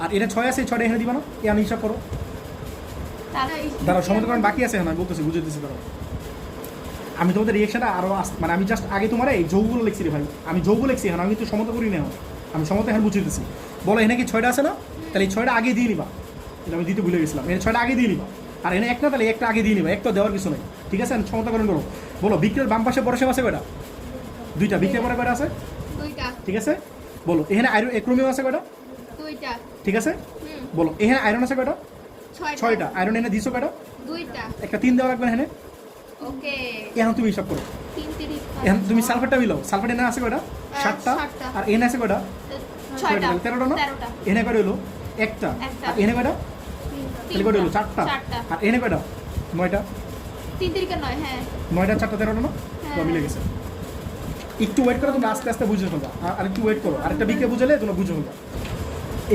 আর এটা 6 আছে 6টা এখানে দিবা না এই আমি হিসাব করো তাহলে দাঁড়াও সমতাকরণ বাকি আছে এখন আমি বলতেছি বুঝে দিচ্ছি দাঁড়াও আমি তোমাদের রিয়েকশনটা আরও মানে আমি জাস্ট আগে তোমার এই যৌগুলো লিখছি রে ভাই আমি যৌগুলো লিখছি এখন আমি তো সমতা করি না এখন আমি সমতা এখন বুঝিয়ে দিচ্ছি বলো এখানে কি 6টা আছে না তাহলে এই 6টা আগে দিয়ে নিবা এটা আমি দিতে ভুলে গেছিলাম এখানে 6টা আগে দিয়ে নিবা আর এখানে একটা তাহলে একটা আগে দিয়ে নিবা একটা দেওয়ার কিছু নেই ঠিক আছে সমতাকরণ করো বলো বিক্রিয়ার বাম পাশে পরশেম আছে কয়টা 2টা বিক্রিয়া পরে কয়টা আছে 2টা ঠিক আছে বলো এখানে ক্রোমিয়াম আছে কয়টা 2টা ঠিক আছে বলো এখানে আয়রন আছে কয়টা 6টা 6টা আয়রন এনে দিছো কয়টা 2টা একটা 3 দেওয়া লাগবে এখানে ওকে এখন তুমি হিসাব করো 3 3 এখন তুমি সালফারটা মিলাও সালফার এনে আছে কয়টা 7টা আর এনে আছে কয়টা 6টা 13টা না 13টা এনে কয়টা হলো একটা আর এনে কয়টা তাহলে কয়টা হলো 4টা আর এনে কয়টা 9টা 3 3 কে 9 হ্যাঁ 9টা 4টা 13টা না তো মিলে গেছে একটু ওয়েট করো তুমি আস্তে আস্তে বুঝে ফেলবা আর একটু ওয়েট করো আরেকটা বিকে বুঝালে তোমরা বুঝে ফেলবা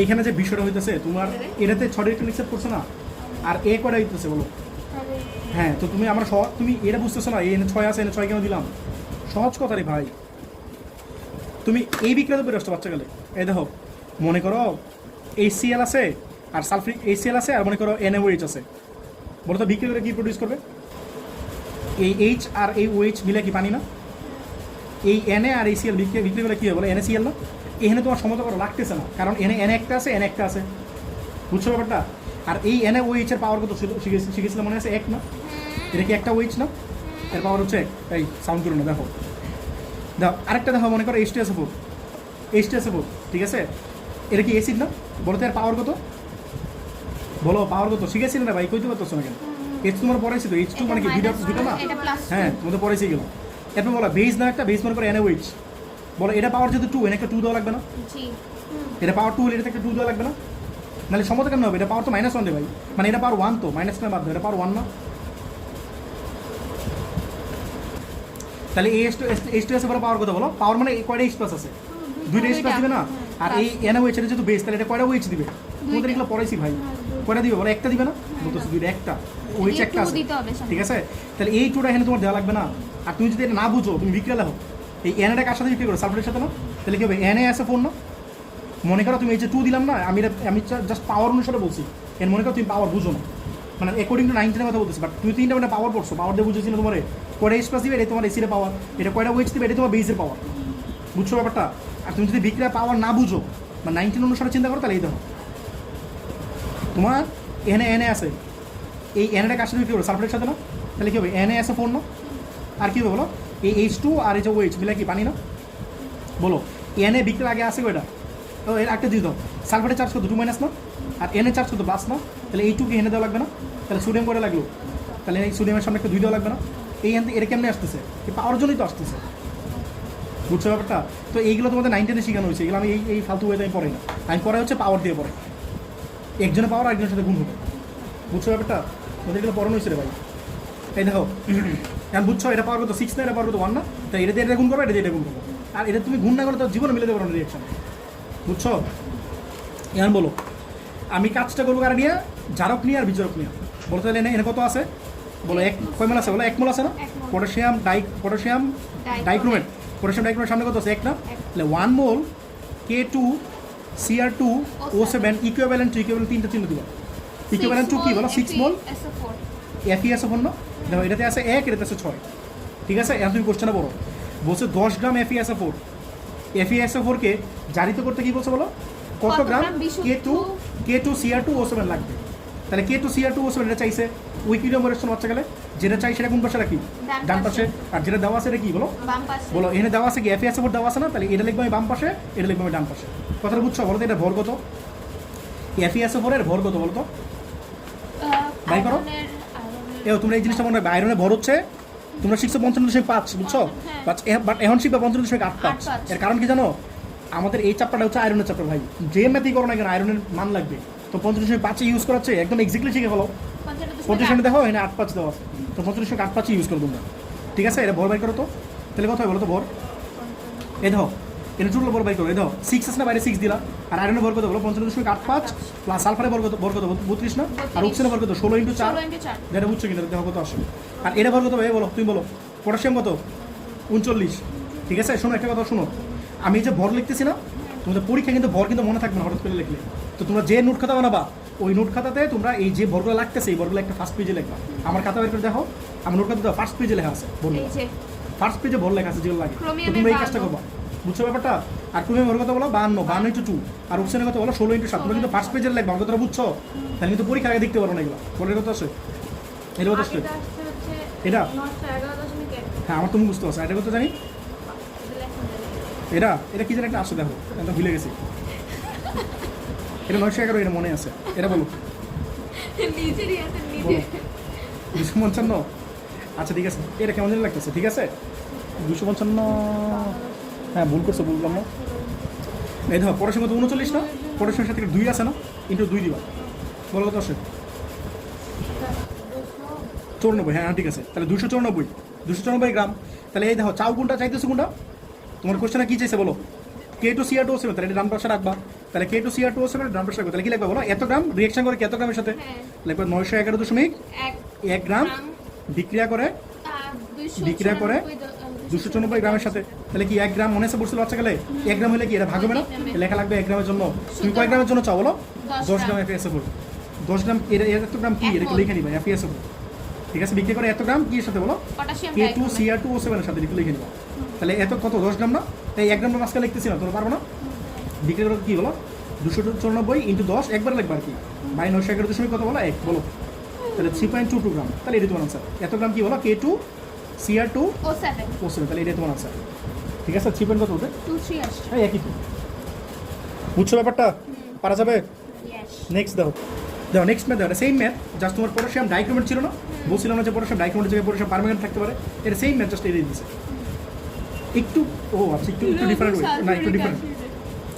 এইখানে যে বিষয়টা হইতেছে তোমার এটাতে 6টা একটু লিখতে করছো না আর এ কয়টা হইতেছে বলো হ্যাঁ তো তুমি আমরা তুমি এটা বুঝতেছো না এনে 6 আছে এনে 6 কেন দিলাম সহজ কথা রে ভাই তুমি এই বিক্রিয়াতে বেরোচ্ছ বাচ্চা গেলে এই দেখো মনে করো HCl আছে আর সালফিক HCl আছে আর মনে করো NaOH আছে, বলো তো বিক্রিয়া করে কী প্রডিউস করবে? এই H আর এই OH মিলে কি পানি না? এই Na আর HCl বিক্রি করে কী হবে বলো? NaCl না? এখানে তোমার সমতা করা লাগতেছে না, কারণ Na একটা আছে Na একটা আছে, বুঝছো ব্যাপারটা? আর এই NaOH এর পাওয়ার কত শিখেছিলাম মনে আছে? এক না? এটা কি একটা OH না? এর পাওয়ার হচ্ছে এই সাউন্ড করো না, দেখো দেখো আরেকটা দেখো মনে করো H2SO4, ঠিক আছে? এটা কি অ্যাসিড না? বলো তো এর পাওয়ার কত? বলো পাওয়ার কত? শিখেছিলেন না ভাই, কইতে পারতো না কেন? H তোমার পড়াইছি তো, H2 মানে কি দুটো না? এটা প্লাস হ্যাঁ তোমাদের পড়াইছি গেল। এরপর বলো বেস না, একটা বেস মনে করো NaOH, বলো এটা পাওয়ার যদি 2, এনে একটা 2 দেওয়া লাগবে না? জি এটা পাওয়ার 2 হলে এটা একটা 2 দেওয়া লাগবে না? নাহলে সমতা কেন হবে? এটা পাওয়ার তো -1 দে ভাই, মানে এটা পাওয়ার 1 তো, মাইনাস না বাদ দাও, এটা পাওয়ার 1 না? তাহলে H2SO4 পাওয়ার কত বলো? পাওয়ার মানে কয়টা H+ আছে? দুইটা H+ দিবে না? আর এই NaOH এর যেহেতু বেস, তাহলে এটা কয়টা OH দিবে? তোমাদের এগুলো পড়াইছি ভাই, কয়টা দিবে বলো? একটা দিবে না? বলতেছি দুইটা, একটা OH একটা আছে, দিতে হবে ঠিক আছে? তাহলে এই 2টা এখানে তোমার দেওয়া লাগবে না। আর তুমি যদি এটা না বুঝো, তুমি বিক্রিয়া লেখো এই Na কার সাথে বিক্রি করো? সালফারের সাথে না? তাহলে কি হবে? NaSO4 না? মনে করো তুমি এই যে 2 দিলাম না, আমি জাস্ট পাওয়ার অনুসারে বলছি, এর মনে করো তুমি পাওয়ার বুঝো না, মানে অ্যাকর্ডিং টু 19 কথা বলতেছি, বাট তুমি 3টা মানে পাওয়ার পড়ছো, পাওয়ার দিয়ে বুঝেছি না তোমার কয়টা H+ দিবে, এটা তোমার এসির পাওয়ার, এটা কয়টা OH দিবে, এটা তোমার বেসের পাওয়ার, বুঝছো ব্যাপারটা? আর তুমি যদি বিক্রিয়া পাওয়ার না বুঝো বা 19 অনুসারে চিন্তা করো, তাহলে এই দেখো তোমার এখানে Na আছে, এই Na কার সাথে বিক্রি করো? সালফারের সাথে না? তাহলে কী হবে? NaSO4 না? আর কী হবে বলো? এই H2 আর এই যে OH মিলে কি পানি না? বলো Na বিক্রির আগে আছে কয়টা? ও এর একটা দিয়ে দাও, সালফারের চার্জ কত? 2- না? আর Na চার্জ কত? প্লাস না? তাহলে এই 2 কি এনে দেওয়া লাগবে না? তাহলে সোডিয়াম করে লাগলো, তাহলে এই সোডিয়ামের সামনে একটা 2 দেওয়া লাগবে না? এই এটা কেমনে আসতেছে? এই পাওয়ার জন্যই তো আসতেছে, বুঝছো ব্যাপারটা? তো এইগুলো তোমাদের 9-10 শেখানো হয়েছে, এগুলো আমি এই ফালতু ওয়েতে আমি পড়াই না, আমি পড়াই হচ্ছে পাওয়ার দিয়ে পড়াই, একজনের পাওয়ার আরেকজনের সাথে গুণ হবে, বুঝছো ব্যাপারটা? ওদের এগুলো পড়ানো হয়েছে রে ভাই। এই দেখো এখন বুঝছো এটা পাওয়ার কত? 6 না? এটা পাওয়ার কত? 1 না? তাই এটা দিয়ে এটা গুণ করবো, এটা দিয়ে এটা গুণ করবো, আর এটা তুমি গুণ না করলে তো জীবনে মিলে দেবো না রিয়াকশন, বুঝছো? এখন বলো আমি কাজটা করবো কারা নিয়ে? জারক নিয়ে আর বিজারক নিয়ে। বলো তাহলে এনে কত আছে? বলো এক কয় মোল আছে? বলো 1 মোল আছে না? পটাশিয়াম ডাইক্রোমেট, পটাশিয়াম ডাইক্রোমেট সামনে কত আছে? 1 না? তাহলে 1 মোল K2Cr2O7 ইকুইভ্যালেন্ট তিনটা চিহ্ন দিবা। ইকুইভ্যালেন্ট টু কি বলো? 6 মোল FeSO4 না? দেখো এটাতে আছে 1, এটাতে আছে 6, ঠিক আছে? এখন তুমি কোশ্চেনটা বলো, বলছে 10 গ্রাম FeSO4, FeSO4কে জারিত করতে কি বলছে বলো? কত গ্রাম K2Cr2O7 লাগবে? তাহলে K2Cr2O7 এটা চাইছে উইকিডিয়াম রেশন বাচ্চা গেলে, যেটা চাই সেটা কোন পাশে রাখি? ডান পাশে। আর যেটা দেওয়া আছে এটা কি বলো? বাম পাশে। বলো এখানে দেওয়া আছে কি? FeSO4 দেওয়া আছে না? তাহলে এটা লিখবো আমি বাম পাশে, এটা লিখবো আমি ডান পাশে। কথাটা বুঝছো? বলো তো এটা ভর কত? FeSO4 এর ভর কত বলো তো? বাই করো। তোমরা এই জিনিসটা মনে রাখবে, আয়রনের ভর হচ্ছে তোমরা শিখছো 55.5, বুঝছো? বাট এখন শিখবে 55.85। এর কারণ কি জানো? আমাদের এই চ্যাপ্টারটা হচ্ছে আয়রনের চ্যাপ্টার ভাই, যে ম্যাথই করো না কেন আয়রনের মান লাগবে, তো 55.5 ইউজ করাচ্ছে একদম এক্স্যাক্টলি শিখে ফেলো। 55 দেখো এখানে 8-5 দেওয়া আছে, তো 55.85 ইউজ করো তোমরা, ঠিক আছে? এটা ভর বাই করো তো, তাহলে কত হয় বলো তো ভর? এই দেখো এটা টোটাল ভর বাই করো, এই দেখো 6 আছে না, বাইরে 6 দিলা, আর আয়রনের ভর কত বলো? 55.85 প্লাস সালফারের ভর কত? 32 না? আর অক্সিজেনের ভর কত? 16x4, যেটা বুঝছো কিনা দেখো কত আসে। আর এটা ভর কত ভাই বলো? তুমি বলো। পটাশিয়াম কত? 39, ঠিক আছে? শোনো একটা কথা শোনো, আমি যে ভর লিখতেছি না, তোমাদের পরীক্ষা কিন্তু ভর কিন্তু মনে থাকবে না হঠাৎ করে লিখলে, তো তোমরা যে নোট খাতা বানাবা ওই নোট খাতাতে তোমরা এই যে ভরগুলো লাগতেছে এই ভরগুলো একটা ফার্স্ট পেজে লেখবা। আমার খাতা বের করে দেখো, আমার নোট খাতা ফার্স্ট পেজে লেখা আছে ভর, ফার্স্ট পেজে ভর লেখা আছে যেগুলো লাগে, তো তোমরা এই কাজটা করবা, বুঝছো ব্যাপারটা? আর তুমি ভর কত বলো? 52 আর অক্সিজেনের কত বলো? 16x7, তোমরা কিন্তু ফার্স্ট পেজে লিখবা, আমার কথাটা বুঝছো? তাহলে কিন্তু পরীক্ষা আগে দেখতে পারো না এগুলো। বলের কত আছে? এটা কত আসছে? এটা হ্যাঁ আমার তুমি বুঝতে পারছো, এটা কত জানি? এটা কি যেন একটা আসছে, দেখো এটা ভুলে গেছি, এটা 911, এটা মনে আছে, এটা বলো। বলো 255, আচ্ছা ঠিক আছে, এটা কেমন জানি লাগতেছে, ঠিক আছে 255, হ্যাঁ ভুল করছো, বললাম না। এই দেখো পটাশিয়াম কত? 39 না? পটাশিয়ামের সাথে 2 আছে না? ইন্টু 2 দিবা, বলো কত আসে? 94, হ্যাঁ ঠিক আছে, তাহলে 294 গ্রাম। তাহলে এই দেখো চাও কোনটা চাইতেছো? কোনটা তোমার কোশ্চেনে কি চাইছে বলো? K2Cr2O7, তাহলে এটা ডান পাশে রাখবা। তাহলে K2Cr2O7 ডান পাশে রাখবা, তাহলে কি লিখবা বলো? এত গ্রাম রিঅ্যাকশন করে কত গ্রামের সাথে? লিখবা 911.1 গ্রাম বিক্রিয়া করে বিক্রিয়া করে 294 গ্রামের সাথে, তাহলে কি 1 গ্রাম মনে আছে বলছিল বাচ্চাকালে? 1 গ্রাম হলে কি এটা ভাগ হবে না? লেখা লাগবে 1 গ্রামের জন্য। তুমি কয় গ্রামের জন্য চাও বলো? 10 গ্রাম FeSO4। 10 গ্রাম এত গ্রাম কি এটা লিখে নিবা FeSO4, ঠিক আছে? বিক্রি করে এত গ্রাম কি এর সাথে বলো? পটাশিয়াম K2Cr2O7 এর সাথে লিখে নিবা। তাহলে এত কত 10 গ্রাম না? এই 1 গ্রাম আজকে লিখতেছি না, তোমরা পারবো না? বিক্রি করে কি বলো? 294 × 10 একবার লিখবা আর কি, বাই 911 কত বলো? 1 বলো। তাহলে 3.22 গ্রাম, তাহলে এটা তোমার আনসার। এত গ্রাম কি বলো? K2Cr2O7, তাহলে এটা তোমার আনসার, ঠিক আছে? 3 কত হতে? 23 আসছে। এই একই তো, বুঝছো ব্যাপারটা? পারা যাবে? ইয়েস। নেক্সট দেখো, নেক্সট ম্যাথ দেখো, সেম ম্যাথ, জাস্ট তোমার পটাশিয়াম ডাইক্রোমেট ছিল না? বলছিলাম না যে পটাশিয়াম ডাইক্রোমেটের জায়গায় পটাশিয়াম পারম্যাঙ্গানেট থাকতে পারে। এটা সেম ম্যাথ, জাস্ট এড়িয়ে দিছে একটু। ও আচ্ছা, একটু ডিফারেন্ট ওয়ে না, একটু ডিফারেন্ট।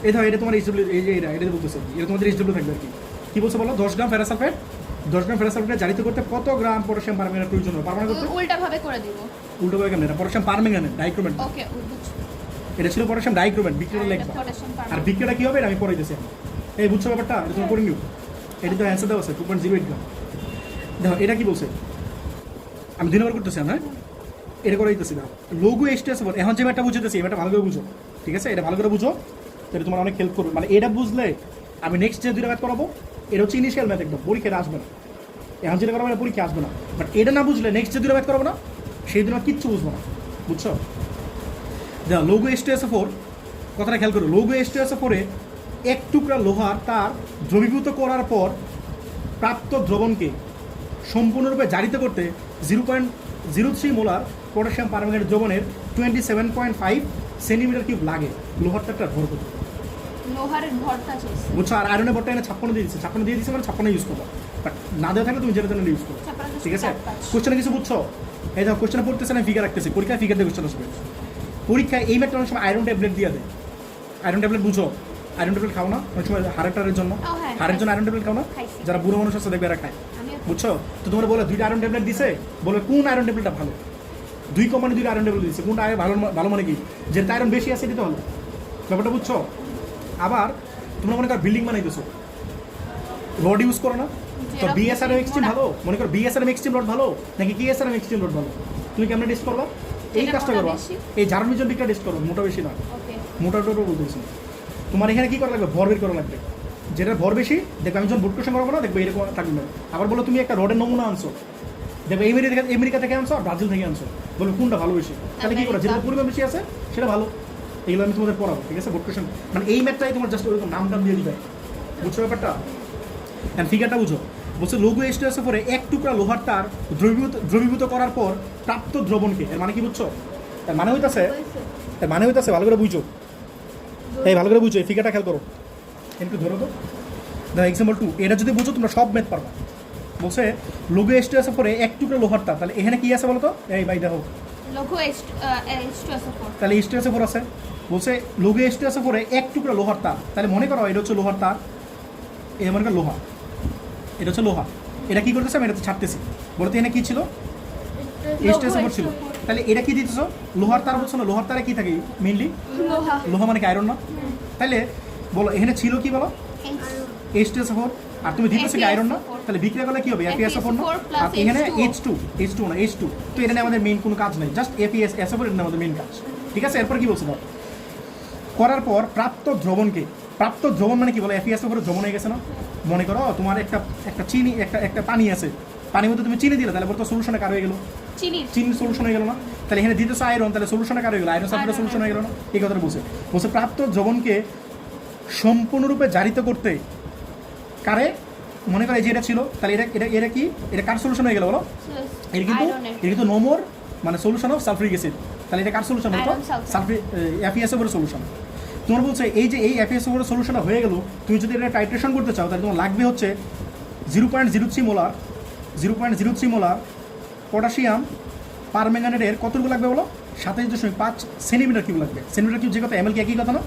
এই ধরো এটা তোমার এইচডব্লিউ, এই যে এটা বলতেছে, এটা তোমাদের এইচডব্লিউ থাকবে আর কি। কি বলছো বলো? 10 গ্রাম ফেরাসালফেট, 10 গ্রাম ফেরাসালফেট জারিত করতে কত গ্রাম পটাশিয়াম পারম্যাঙ্গানেট প্রয়োজন হবে? পারম্যাঙ্গানেট করতে উল্টা ভাবে করে দিব। উল্টো করে কেমন? এটা পটাশিয়াম পারম্যাঙ্গানেট ডাইক্রোমেট, ওকে, বুঝছো। এটা ছিল পটাশিয়াম ডাইক্রোমেট। বিক্রিয়া লিখবা, পটাশিয়াম আর পারম্যাঙ্গানেট। বিক্রিয়াটা কি হবে এটা আমি পরে দিতেছি। এই বুঝছো ব্যাপারটা? এটা তুমি করে নিও। এটা তো অ্যান্সার দেওয়া আছে 2.08 গ্রাম। দেখো এটা কি বলছে, আমি 2 নম্বর করতেছি। হ্যাঁ, এটা করে দিতেছি না। লঘু H2SO4, এখন যে ম্যাথটা বুঝতেছি, এটা ভালো করে বুঝো, ঠিক আছে? এটা ভালো করে বুঝো, তাহলে তোমার অনেক হেল্প করবে। মানে এটা বুঝলে আমি নেক্সট যে 2টা ম্যাথ করাবো, এটা হচ্ছে ইনিশিয়াল ম্যাথ, একদম পরীক্ষায় আসবে না। এখন যেটা করাবো এটা পরীক্ষা আসবে না, বাট এটা না বুঝলে নেক্সট যে 2টা ম্যাথ করাবো না, সেই দিন আর কিচ্ছু বুঝবো না, বুঝছো? দেখো লঘু H2SO4 কথাটা খেয়াল করো। লঘু H2SO4-এ 1 টুকরা লোহার তার দ্রবীভূত করার পর প্রাপ্ত দ্রবণকে সম্পূর্ণরূপে জারিত করতে 0.03 মোলার পটাশিয়াম পারম্যাঙ্গানেট দ্রবণের 27.5 সেন্টিমিটার কিউব লাগে লোহার তারটা ভর করতে, লোহারের ভরটা চাইছে। বুঝছো? আর আয়রনের ভরটা এনে 56 দিয়ে দিচ্ছে, 56 দিয়ে দিচ্ছে মানে 56 ইউজ করবো, বাট না দেওয়া থাকলে তুমি যেটা তেনে ইউজ করো, 56 ঠিক আছে? 4-5 কোশ্চেনে কিছু বুঝছো? এই দেখো কোশ্চেনে পড়তেছে না, ফিগার রাখতেছি, পরীক্ষায় ফিগার দিয়ে কোশ্চেন আসবে। পরীক্ষায় এই ম্যাথটা অনেক সময় আয়রন ট্যাবলেট দিয়ে দেয়। আয়রন ট্যাবলেট বুঝো? আয়রন ট্যাবলেট খাও না অনেক সময় হাড়ের জন্য? ও হ্যাঁ, হাড়ের জন্য আয়রন ট্যাবলেট খাও না? খাইছি। যারা বুড়ো মানুষ আছে দেখবে এরা খায়, আমিও বুঝছো? তো তোমরা বলে 2টা আয়রন ট্যাবলেট দিছে, বলে কোন আয়রন ট্যাবলেটটা ভালো? 2 কোম্পানি 2টা আয়রন ট্যাবলেট দিচ্ছে, কোনটা আয়রন ভালো? ভালো মানে কি? যেটা আয়রন বেশি আছে দিতে হলো, ব্যাপারটা বুঝছো? আবার তোমরা মনে করো বিল্ডিং বানাইতেছো, রড ইউজ করো না? তো বিএসআরএম এক্সট্রিম ভালো, মনে করো বিএসআরএম এক্সট্রিম রড ভালো নাকি কেএসআরএম এক্সট্রিম রড ভালো? তুমি কেমন টেস্ট করবা? এই যেটা কাজটা মোটা করবা, বেশি। এই জার্মিজন দিকটা টেস্ট করো, মোটা বেশি না, ওকে। মোটাটা বলতেছি। তোমার এখানে কি করা লাগবে? ভর বের করা লাগবে, যেটা ভর বেশি দেখবে। আমি যখন বুট কোশ্চেন করবো না, দেখবে এরকম থাকবে না। আবার বলো তুমি একটা রডের নমুনা আনছো, দেখবে আমেরিকা থেকে আনছো আর ব্রাজিল থেকে আনছো, বলো কোনটা ভালো বেশি? তাহলে কি করো? যেটা পরিমাণ বেশি আছে সেটা ভালো। এগুলো আমি তোমাদের পড়াবো, ঠিক আছে? বুট কোশ্চেন মানে এই ম্যাথটাই তোমার জাস্ট ওরকম নাম দিয়ে দিবে, বুঝছো ব্যাপারটা? অ্যান্ড ফিগারটা বুঝো। বলছে লঘু H2SO4-এ 1 টুকরা লোহার তার দ্রবীভূত করার পর প্রাপ্ত দ্রবণকে, এর মানে কি বুঝছো? এর মানে হইতাছে ভালো করে বুঝো, এই ভালো করে বুঝো, এই ফিগারটা খেয়াল করো, একটু ধরো তো। দেখো এক্সাম্পল 2, এটা যদি বুঝো তোমরা সব ম্যাথ পারবা। বলছে লঘু H2SO4-এ 1 টুকরা লোহার তার, তাহলে এখানে কি আছে বলো তো? এই ভাই দেখো, লঘু H2SO4, তাহলে H2SO4 আছে। বলছে লঘু H2SO4-এ 1 টুকরা লোহার তার, তাহলে মনে করো এটা হচ্ছে লোহার তার, এই মনে করো লোহা, এটা হচ্ছে লোহা। এটা কি করতেছে? আমি এটা ছাড়তেছি, বলতে এখানে কি ছিল? H2SO4 ছিল। তাহলে এটা কি দিতেছো? লোহার তার বলছো না? লোহার তারে কি থাকে মেইনলি? লোহা। লোহা মানে কি আয়রন না? তাহলে বলো এখানে ছিল কি বলো? H2SO4, আর তুমি দিতেছো কি আয়রন না? তাহলে বিক্রিয়া করলে কি হবে? FeSO4 না? আর এখানে H2 না, H2। তো এটা নিয়ে আমাদের মেইন কোনো কাজ নাই, জাস্ট FeSO4 এটা আমাদের মেইন কাজ, ঠিক আছে? এরপর কি বলছো? দাও করার পর প্রাপ্ত দ্রবণকে, প্রাপ্ত দ্রবণ মানে কি বলো? FeSO4 দ্রবণ হয়ে গেছে না? মনে করো তোমার একটা চিনি, একটা পানি আছে, পানির মধ্যে তুমি চিনি দিলে, তাহলে তো সলিউশনে কার হয়ে গেল? চিনি সলিউশন হয়ে গেল না? তাহলে এখানে দিতেছো আয়রন, তাহলে সলিউশনে কার হয়ে গেল? আয়রন সালফেটের সলিউশন হয়ে গেল না? এই কথাটা বলছে প্রাপ্ত দ্রবণকে সম্পূর্ণরূপে জারিত করতে কারে, মনে করে যে এটা ছিল, তাহলে এটা কি? এটা কার সলিউশন হয়ে গেল বলো? এটা কিন্তু নোমর মানে সলিউশন অফ সালফিউরিক অ্যাসিড, তাহলে এটা কার সলিউশন হতো? FeSO4 solution. তোমার বলছে এই যে এই FeSO4 সলিউশনটা হয়ে গেল, তুমি যদি এটা টাইট্রেশন করতে চাও, তাহলে তোমার লাগবে হচ্ছে 0.03 মোলার পটাশিয়াম পারম্যাঙ্গানেটের কতটুকু লাগবে বলো? 27.5 সেন্টিমিটার কিউব লাগবে। সেন্টিমিটার কিউব যে কথা এমএল কি একই কথা না?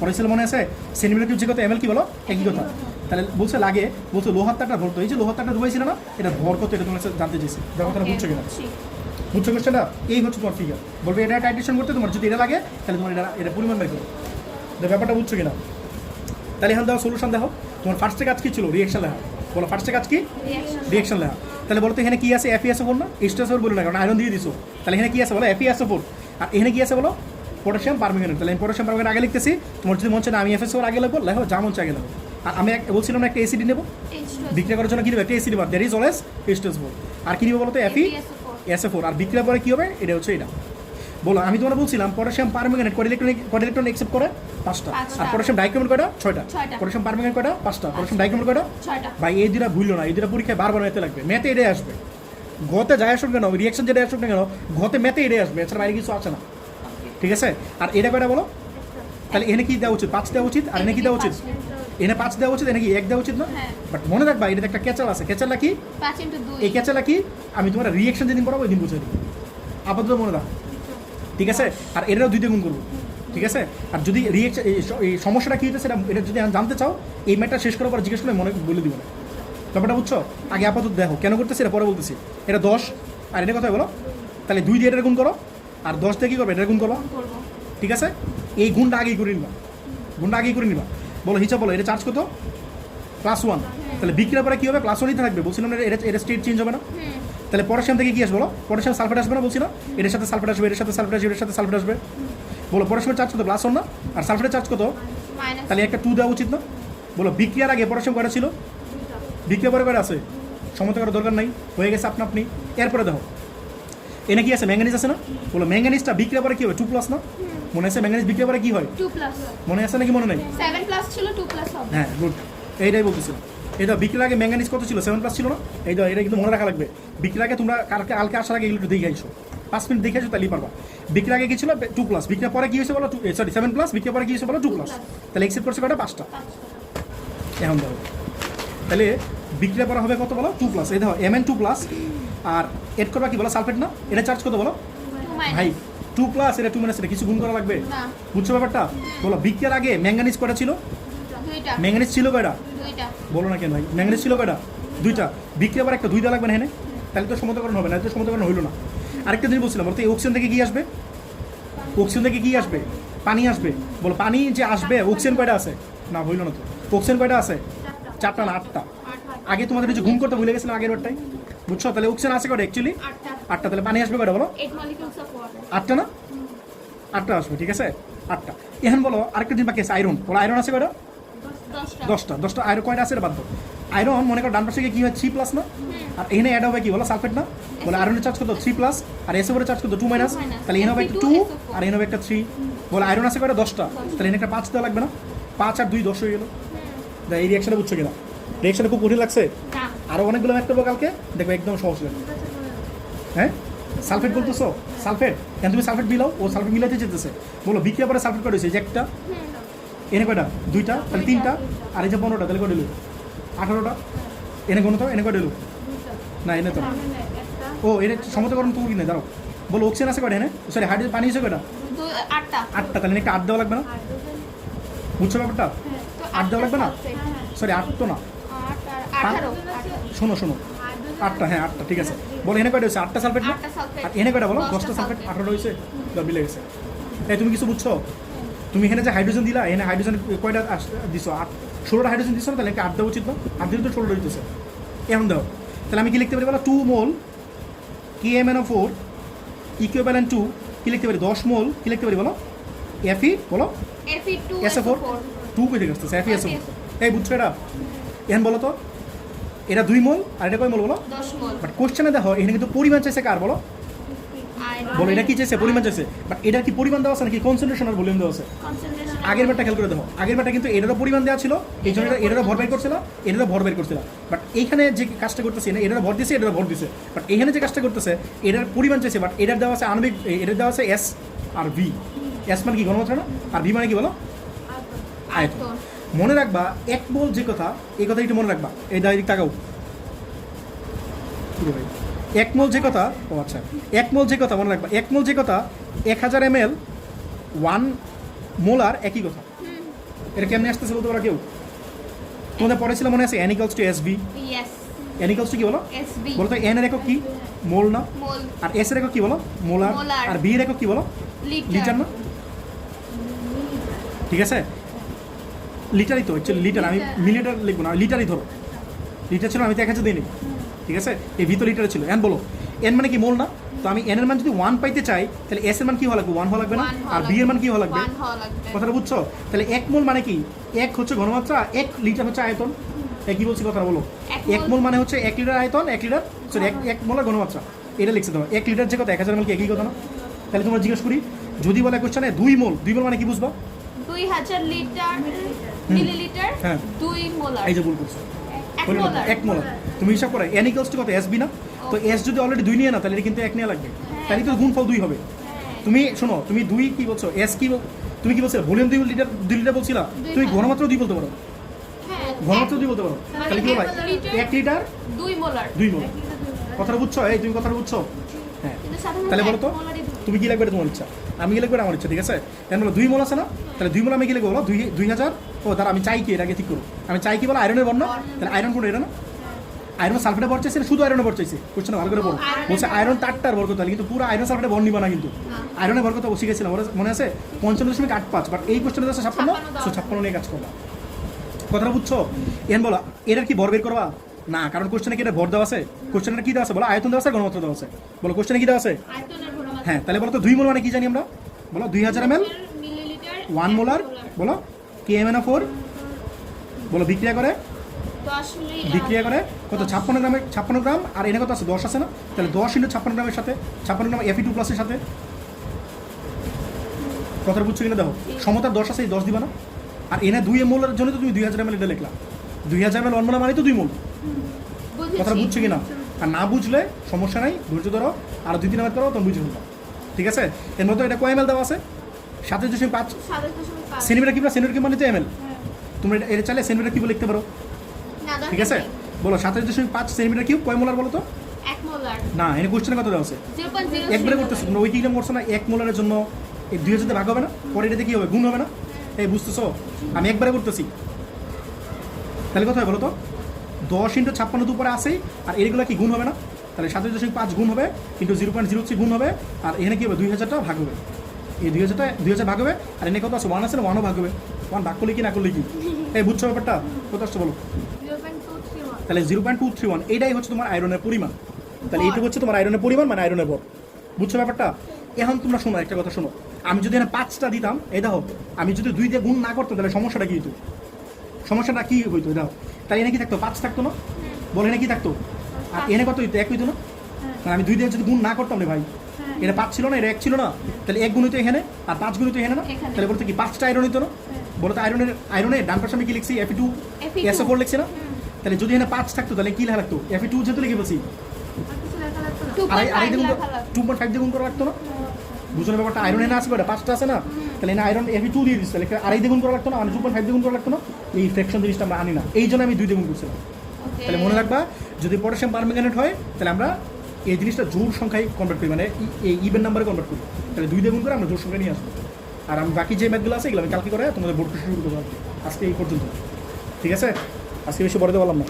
পড়েছিল মনে আছে? সেন্টিমিটার কিউব যে কথা এমএল কি বলো? একই কথা। তাহলে বলছে লাগে, বলছে লোহার তারটা ধরতো, এই যে লোহার তারটা ধরেছিল না, এটা ভর কত, এটা তোমার জানতে চাইছি, যখন তারা বুঝছো কিনা? বুঝছো কোশ্চেনটা? এই হচ্ছে তোমার ফিগার। বলবে এটা টাইট্রেশন করতে তোমার যদি এটা লাগে, তাহলে তোমার এটা পরিমাণ বের করো। ব্যাপারটা বুঝছো কিনা? তাহলে এখন দেখো সলিউশন দেখো। তোমার ফার্স্টে কাজ কি ছিল? রিয়েকশন লেখা। বলো ফার্স্টে কাজ কি? রিয়েকশন লেখা। তাহলে বলো তো এখানে কি আছে FeSO4 না H2SO4 বলি না কারণ আয়রন দিয়ে দিছো তাহলে এখানে কি আছে বলো FeSO4 আর এখানে কি আছে বলো পটাশিয়াম পারম্যাঙ্গানেট তাহলে আমি পটাশিয়াম পারম্যাঙ্গানেট আগে লিখতেছি তোমার যদি মন চায় না আমি FeSO4 আগে লিখবো লেখো যা মন চায় আগে লিখো আর আমি বলছিলাম না একটা অ্যাসিড নেব বিক্রিয়া করার জন্য কি নেবে একটা অ্যাসিড নেব দ্যাট ইজ অলওয়েজ H2SO4 আর কি নিব বলো তো FeSO4 আর বিক্রিয়া পরে কি হবে এটা হচ্ছে এটা বলো আমি তোমার বলছিলাম পটাশিয়াম পারম্যাঙ্গানেট কয়টা ইলেকট্রন অ্যাকসেপ্ট করে 5টা আর পটাশিয়াম ডাইক্রোমেট কয়টা 6টা পটাশিয়াম পারম্যাঙ্গানেট কয়টা 5টা পটাশিয়াম ডাইক্রোমেট কয়টা 6টা ভাই এই দুটা ভুললো না এই দুটা পরীক্ষায় বারবার ম্যাথে লাগবে ম্যাথে এটাই আসবে ঘতে যায় আসুক কেন রিয়াকশন যেটা আসুক না কেন ঘতে ম্যাথে এটাই আসবে এছাড়া বাইরে কিছু আসে না ঠিক আছে আর এটা কয়টা বলো তাহলে এখানে কি দেওয়া উচিত 5 দেওয়া উচিত আর এখানে কি দেওয়া উচিত এখানে 5 দেওয়া উচিত এখানে কি 1 দেওয়া উচিত না হ্যাঁ। বাট মনে রাখবা এটাতে একটা ক্যাচাল আছে ক্যাচালটা কি 5 into 2 এই ক্যাচালটা কি আমি তোমার রিয়াকশন যেদিন পড়াবো ওই দিন বুঝে দেবো আপাতত মনে রাখ ঠিক আছে আর এটারও 2 গুণ করবো ঠিক আছে আর যদি রিয়াকশন এই সমস্যাটা কী হচ্ছে সেটা এটা যদি জানতে চাও এই ম্যাটটা শেষ করার পর জিজ্ঞেস করলে মনে বলে দিব না ব্যাপারটা বুঝছো আগে আপাতত দেখো কেন করতেছি এটা পরে বলতেছি এটা 10 আর এটা কথা বলো তাহলে 2 দিয়ে এটার গুণ করো আর 10 দিয়ে কী করবে এটার গুণ করো করব ঠিক আছে এই গুণটা আগেই করে নিবা গুণটা আগেই করে নিবা বলো হিসাব বলো এটা চার্জ কত +1 তাহলে বিক্রিয়ার পরে কী হবে +1ই থাকবে বলছিলাম না এটা স্টেট চেঞ্জ হবে না তাহলে পটাশিয়াম থেকে কি আসবে বলো পটাশিয়াম সালফেট আসবে না বলছি না এটার সাথে সালফেট আসবে এটার সাথে সালফেট আসবে এটার সাথে সালফেট আসবে বলো পটাশিয়ামের চার্জ কত +1 না আর সালফেটের চার্জ কত মাইনাস তাহলে একটা 2 দেওয়া উচিত না বলো বিক্রিয়ার আগে পটাশিয়াম কয়টা ছিল বিক্রিয়া পরে কয়টা আছে সমতা করার দরকার নাই হয়ে গেছে আপনি এরপরে দেখো এনে কি আছে ম্যাঙ্গানিজ আছে না বলো ম্যাঙ্গানিজটা বিক্রিয়া পরে কি হবে 2+ না মনে আছে ম্যাঙ্গানিজ বিক্রিয়া পরে কি হয় 2+ মনে আছে নাকি মনে নেই 7+ ছিল 2+ হবে হ্যাঁ গুড এইটাই বলতেছিলাম এই তো বিক্রির আগে ম্যাঙ্গানিজ কত ছিল 7+ ছিল না এই তো এটা কিন্তু মনে রাখা লাগবে বিক্রির আগে তোমরা কালকে আসার আগে এগুলো একটু দেখে আইসো 5 মিনিট দেখে আইসো তাহলেই পারবা বিক্রির আগে কি ছিল 2+ বিক্রিয়ার পরে কি হয়েছে বলো সরি 7+ বিক্রিয়ার পরে কি হয়েছে বলো 2+ তাহলে এক্সেপ্ট করছে কটা 5টা এখন দেখো তাহলে বিক্রিয়া পরে হবে কত বলো 2+ এই দেখো Mn2+ আর এড করবা কি বলো সালফেট না এটা চার্জ কত বলো 2 ভাই মাইনাস 2+ এটা 2 এটা কিছু গুণ করা লাগবে না বুঝছো ব্যাপারটা বলো বিক্রিয়ার আগে ম্যাঙ্গানিজ কটা ছিল দুইটা ম্যাঙ্গানিজ ছিল কয়টা দুইটা বলো না কেন ভাই ম্যাঙ্গানিজ ছিল কয়টা 2টা বিক্রিয়া আবার একটা 2 দেওয়া লাগবে না হ্যাঁ তাহলে তো সমতাকরণ হবে না তো সমতাকরণ হইলো না আরেকটা জিনিস বলছিলাম বলতে এই অক্সিজেন থেকে কি আসবে অক্সিজেন থেকে কি আসবে পানি আসবে বলো পানি যে আসবে অক্সিজেন কয়টা আছে না হইলো না তো অক্সিজেন কয়টা আছে 4টা না 8টা আগে তোমাদের যে গুণ করতে ভুলে গেছিলাম আগের বারটাই বুঝছো তাহলে অক্সিজেন আছে কয়টা অ্যাকচুয়ালি 8টা তাহলে পানি আসবে কয়টা বলো 8 molecules of water 8টা না 8টা আসবে ঠিক আছে 8টা এখন বলো আরেকটা জিনিস বাকি আছে আয়রন বলো আয়রন আছে কয়টা 10টা আয়রন কয়টা আছে বাদ দাও আয়রন মনে করো ডান পাশে কি হয় 3+ না আর এখানে অ্যাড হবে কি বলো সালফেট না বলে আয়রনের চার্জ কত 3+ আর এসও এর চার্জ কত 2- তাহলে এখানে হবে একটা 2 আর এখানে হবে একটা 3 বলে আয়রন আছে কয়টা 10টা তাহলে এখানে একটা 5 দেওয়া লাগবে না 5 আর 2 10 হয়ে গেল এই রিঅ্যাকশনে বুঝছো কিনা রিঅ্যাকশনে খুব কঠিন লাগছে না আরও অনেকগুলো ম্যাথ করবো কালকে দেখো একদম সহজ লাগবে হ্যাঁ সালফেট বলতেছো সালফেট কেন তুমি সালফেট মিলাও ও সালফেট মিলাতে যেতেছে বলো বিক্রিয়া পরে সালফেট কয়টা হয়েছে যে একটা এনে কয়টা 2টা তাহলে 3টা আর এই যে 15টা তাহলে কয়টা এলো 18টা এনে কোনো তো এনে কয়টা এলো না এনে তো ও এটা সমতাকরণ তো কি না দাঁড়াও বলো অক্সিজেন আছে কয়টা এনে সরি হাইড্রোজেন পানি আছে কয়টা 8টা 8টা তাহলে একটা 8 দেওয়া লাগবে না বুঝছো ব্যাপারটা তো 8 দেওয়া লাগবে না সরি 8 তো না 8 আর 18 শোনো 8টা হ্যাঁ 8টা ঠিক আছে বলো এনে কয়টা হয়েছে 8টা সালফেট না 8টা সালফেট আর এনে কয়টা বলো 10টা সালফেট 18টা হয়েছে মিলে গেছে এই তুমি কিছু বুঝছো তুমি এখানে যে হাইড্রোজেন দিলা এখানে হাইড্রোজেন কয়টা দিছো 16টা হাইড্রোজেন দিছো না তাহলে একটা 8 দেওয়া উচিত না 8 দিলে তো 16টা হইতেছে এখন দাও তাহলে আমি কি লিখতে পারি বলো 2 মোল KMnO4 ইকুইভ্যালেন্ট টু কি লিখতে পারি 10 মোল কি লিখতে পারি বলো Fe বলো Fe2SO4 2 কই থেকে আসতেছে FeSO4 এই বুঝছো এটা এখন বলো তো এটা 2 মোল আর এটা কয় মোল বলো 10 মোল বাট কোশ্চেনে দেখো এখানে কিন্তু পরিমাণ চাইছে কার বলো আয়রন বলো এটা কি চাইছে পরিমাণ চাইছে বাট এটা কি পরিমাণ দেওয়া আছে নাকি কনসেন্ট্রেশন আর ভলিউম দেওয়া আছে কনসেন্ট্রেশন আগের বারটা খেয়াল করে দেখো আগের বারটা কিন্তু এটারও পরিমাণ দেওয়া ছিল এই জন্য এটারও ভর বের করছিল এটারও ভর বের করছিল বাট এইখানে যে কাজটা করতেছে না এটারও ভর দিছে এটারও ভর দিছে বাট এখানে যে কাজটা করতেছে এটার পরিমাণ চাইছে বাট এটার দেওয়া আছে আণবিক এটার দেওয়া আছে S আর V S মানে কি ঘনমাত্রা না আর V মানে কি বলো আয়তন মনে রাখবা 1 মোল যে কথা এই কথা একটু মনে রাখবা এই ডাইরেক্ট তাকাও পুরো ভাই 1 মোল যে কথা ও আচ্ছা 1 মোল যে কথা মনে রাখবা 1 মোল যে কথা 1000 ml 1 মোলার একই কথা এটা কেমনে আসতেছে বলতে পারো কেউ তোমাদের পড়েছিল মনে আছে N=SB ইয়েস N= কি বলো SB বলো তো N এর একক কি মোল না মোল আর S এর একক কি বলো মোলার মোলার। আর B এর একক কি বলো লিটার না ঠিক আছে লিটারই তো লিটার আমি মিলিটার লিখবো না লিটারই ধরো লিটার ছিল আমি তো 1000 দিইনি ঠিক আছে, এই ভিতর লিটারে ছিল। এন বলো এন মানে কি মোল না? তো আমি এন এর মান যদি 1 পাইতে চাই তাহলে এস এর মান কি হওয়া লাগবে? 1 হওয়া লাগবে না? আর বি এর মান কি হওয়া লাগবে? 1 হওয়া লাগবে। কথাটা বুঝছো? তাহলে 1 মোল মানে কি? 1 হচ্ছে ঘনমাত্রা, 1 লিটার হচ্ছে আয়তন। কি বলছি কথাটা বলো? 1 মোল মানে হচ্ছে 1 লিটার আয়তন, 1 লিটার সরি 1 মোলার ঘনমাত্রা। এটা লিখছে তোমার 1 লিটার যে কত 1000 ml কি একই কথা না? তাহলে তোমরা জিজ্ঞেস করি যদি বলে কোশ্চেনে 2 মোল, 2 মোল মানে কি বুঝবা? 2000 লিটার মিলিলিটার হ্যাঁ। 2 মোলার। এই যে ভুল করছো, 1 মোলার। 1 মোলার। তুমি হিসাব করো n ইকুয়ালস টু কত? এসবি না? তো এস যদি অলরেডি 2 নিয়ে না তাহলে এটা কিন্তু 1 নেওয়া লাগবে, তাহলে তো গুণফল 2 হবে। তুমি শোনো, তুমি 2 কি বলছো? এস কি তুমি কি বলছিলে? ভলিউম 2 লিটার 2 লিটার বলছিলা, তুমি ঘনমাত্রা 2 বলতে পারো, হ্যাঁ। ঘনমাত্রা 2 বলতে পারো। তাহলে কি হবে? 1 লিটার 2 মোলার। 2 মোল। কথাটা বুঝছো? এই তুমি কথাটা বুঝছো? হ্যাঁ। কিন্তু সাধারণত তাহলে বলো তো 1 মোলারই দুই। তুমি কি লাগবে? তোমার ইচ্ছা, আমি কি লাগবে? আমার ইচ্ছা, ঠিক আছে? এখন বলো 2 মোল আছে না, তাহলে 2 মোল আমি কি লিখবো বলো? 2000। ও তার আমি চাই কি? এর আগে ঠিক করো, আমি চাই কি বলো? আয়রনের বর্ণ। তাহলে আয়রন কোন? এটা না? আয়রন সালফেটে ভর চাইছে, শুধু আয়রনে ভর চাইছে। কোশ্চেন ভালো করে পড়ো। বলছে আয়রন তারটার ভর কত, তাহলে কিন্তু পুরো আয়রন সালফেটে ভর নিবা না, কিন্তু আয়রনের ভর কত শিখেছিলাম মনে আছে? 55.85। বাট এই কোশ্চেনে আছে 56, 56 নিয়ে কাজ করবা। কথাটা বুঝছো? এখন বলো এটার কি ভর বের করবা? না, কারণ কোশ্চেনে কি এটা ভর দেওয়া আছে? কোশ্চেনে কি দেওয়া আছে বলো? আয়তন দেওয়া আছে, ঘনমাত্রা দেওয়া আছে। বলো কোশ্চেনে কি দেওয়া আছে? আয়তনের ঘনমাত্রা। হ্যাঁ, তাহলে বলো তো 2 মোল মানে কি জানি আমরা? বলো 2000 ml মিলিলিটার 1 মোলার। বলো KMnO4 বলো বিক্রিয়া করে 10 বিক্রিয়া করে কত? 56 গ্রাম। আর এনে কত আছে? 10 আছে না? তাহলে 10 × 56 গ্রামের সাথে 56 গ্রাম Fe2+ এর সাথে। কথাটা বুঝছো কিনা দেখো, সমতার 10 আছে, এই 10 দিবা না? আর এনে 2 মোলের জন্য তো তুমি 2000 ml এটা লিখলা। 2000 ml 1 মোল মানে তো 2 মোল। কথাটা বুঝছো কিনা? আর না বুঝলে সমস্যা নাই, ধৈর্য ধরো, আর 2-3 বার করো, তখন বুঝে ফেলবা। ঠিক আছে? এর মধ্যে এটা কয় ml দেওয়া আছে? 27.5 7.5 সেন্টিমিটার কিংবা সেন্টিমিটার মানে তো ml। তুমি এটা চাইলে সেন্টিমিটার কিউব লিখতে পারো, না ঠিক আছে? বলো 27.5 সেন্টিমিটার কিউব কয় মোলার বলো তো? 1 মোলার। না, এনে কোশ্চেনে কত দেওয়া আছে? 0.0 একবারে করতেছো তোমরা, উইকিগ্রাম করছো না? 1 মোলারের জন্য এই 2000 তে ভাগ হবে না? পরে এটাতে কি হবে? গুণ হবে না? এই বুঝতেছো? আমি একবারে করতেছি, তাহলে কত হয় বলো তো? 10 × 56 উপরে আসেই, আর এগুলো কি গুণ হবে না? তাহলে 27.5 গুণ হবে, কিন্তু 0.03 গুণ হবে, আর এখানে কি হবে? 2000টা ভাগ হবে। এই 2000 ভাগ হবে, আর এনে কত আছে? 1 আছে না? 1ও ভাগ হবে। 1 ভাগ করলে কি না করলে কি? এই বুঝছো ব্যাপারটা? কত আসছে বলো? 0.231 তাহলে 0.231 এইটাই হচ্ছে তোমার আয়রনের পরিমাণ। তাহলে এইটুকু হচ্ছে তোমার আয়রনের পরিমাণ, মানে আয়রনের ভর। বুঝছো ব্যাপারটা? এখন তোমরা শোনো, একটা কথা শোনো, আমি যদি এখানে 5টা দিতাম, এই দেখো, আমি যদি 2 দিয়ে গুণ না করতাম তাহলে সমস্যাটা কি হইতো? সমস্যাটা কি হইতো? এই দেখো, তাহলে এনে কি থাকতো? 5 থাকতো না? বলে এনে কি থাকতো? আর এনে কত হইতো? 1 হইতো না? মানে আমি 2 দিয়ে যদি গুণ না করতাম রে ভাই, এটা 5 ছিল না, এটা 1 ছিল না, তাহলে 1 গুণ হইতো এখানে, আর 5 গুণ হইতো এখানে না? এখানে। তাহলে বলতে কি 5টা আয়রন হইতো না? বলো তো আয়রনের ডান পাশে আমি কি লিখছি? Fe2 SO4 লিখছি না? তাহলে যদি এখানে 5 থাকতো তাহলে কি লেখা লাগতো? Fe2 যেহেতু লিখে ফেলছি, আর কিছু লেখা লাগতো না। 2.5 দিয়ে গুণ লেখা লাগবে। 2.5 দিয়ে গুণ করা লাগতো না? বুঝছো না ব্যাপারটা? আয়রন এনে আসবে, 5টা আছে না? তাহলে এনে আয়রন Fe2 দিয়ে দিচ্ছে, তাহলে আড়াই দিয়ে গুণ করা লাগতো না? মানে 2.5 দিয়ে গুণ করা লাগতো না? এই ফ্র্যাকশন জিনিসটা আমরা আনি না, এই জন্য আমি 2 দিয়ে গুণ করছিলাম। Okay. তাহলে মনে রাখবা, যদি পটাশিয়াম পারম্যাঙ্গানেট হয় তাহলে আমরা এই জিনিসটা জোড় সংখ্যায় কনভার্ট করি, মানে এই ইভেন নাম্বারে কনভার্ট করি। তাহলে 2 দিয়ে গুণ করে আমরা জোড় সংখ্যা নিয়ে আসবো। আর আমি বাকি যে ম্যাথগুলো আছে এগুলো আমি কালকে করে তোমাদের বোর্ড শুরু করতে পারবো। আজকে এই পর্যন্ত, ঠিক আছে? আজকে বেশি বড় বললাম না।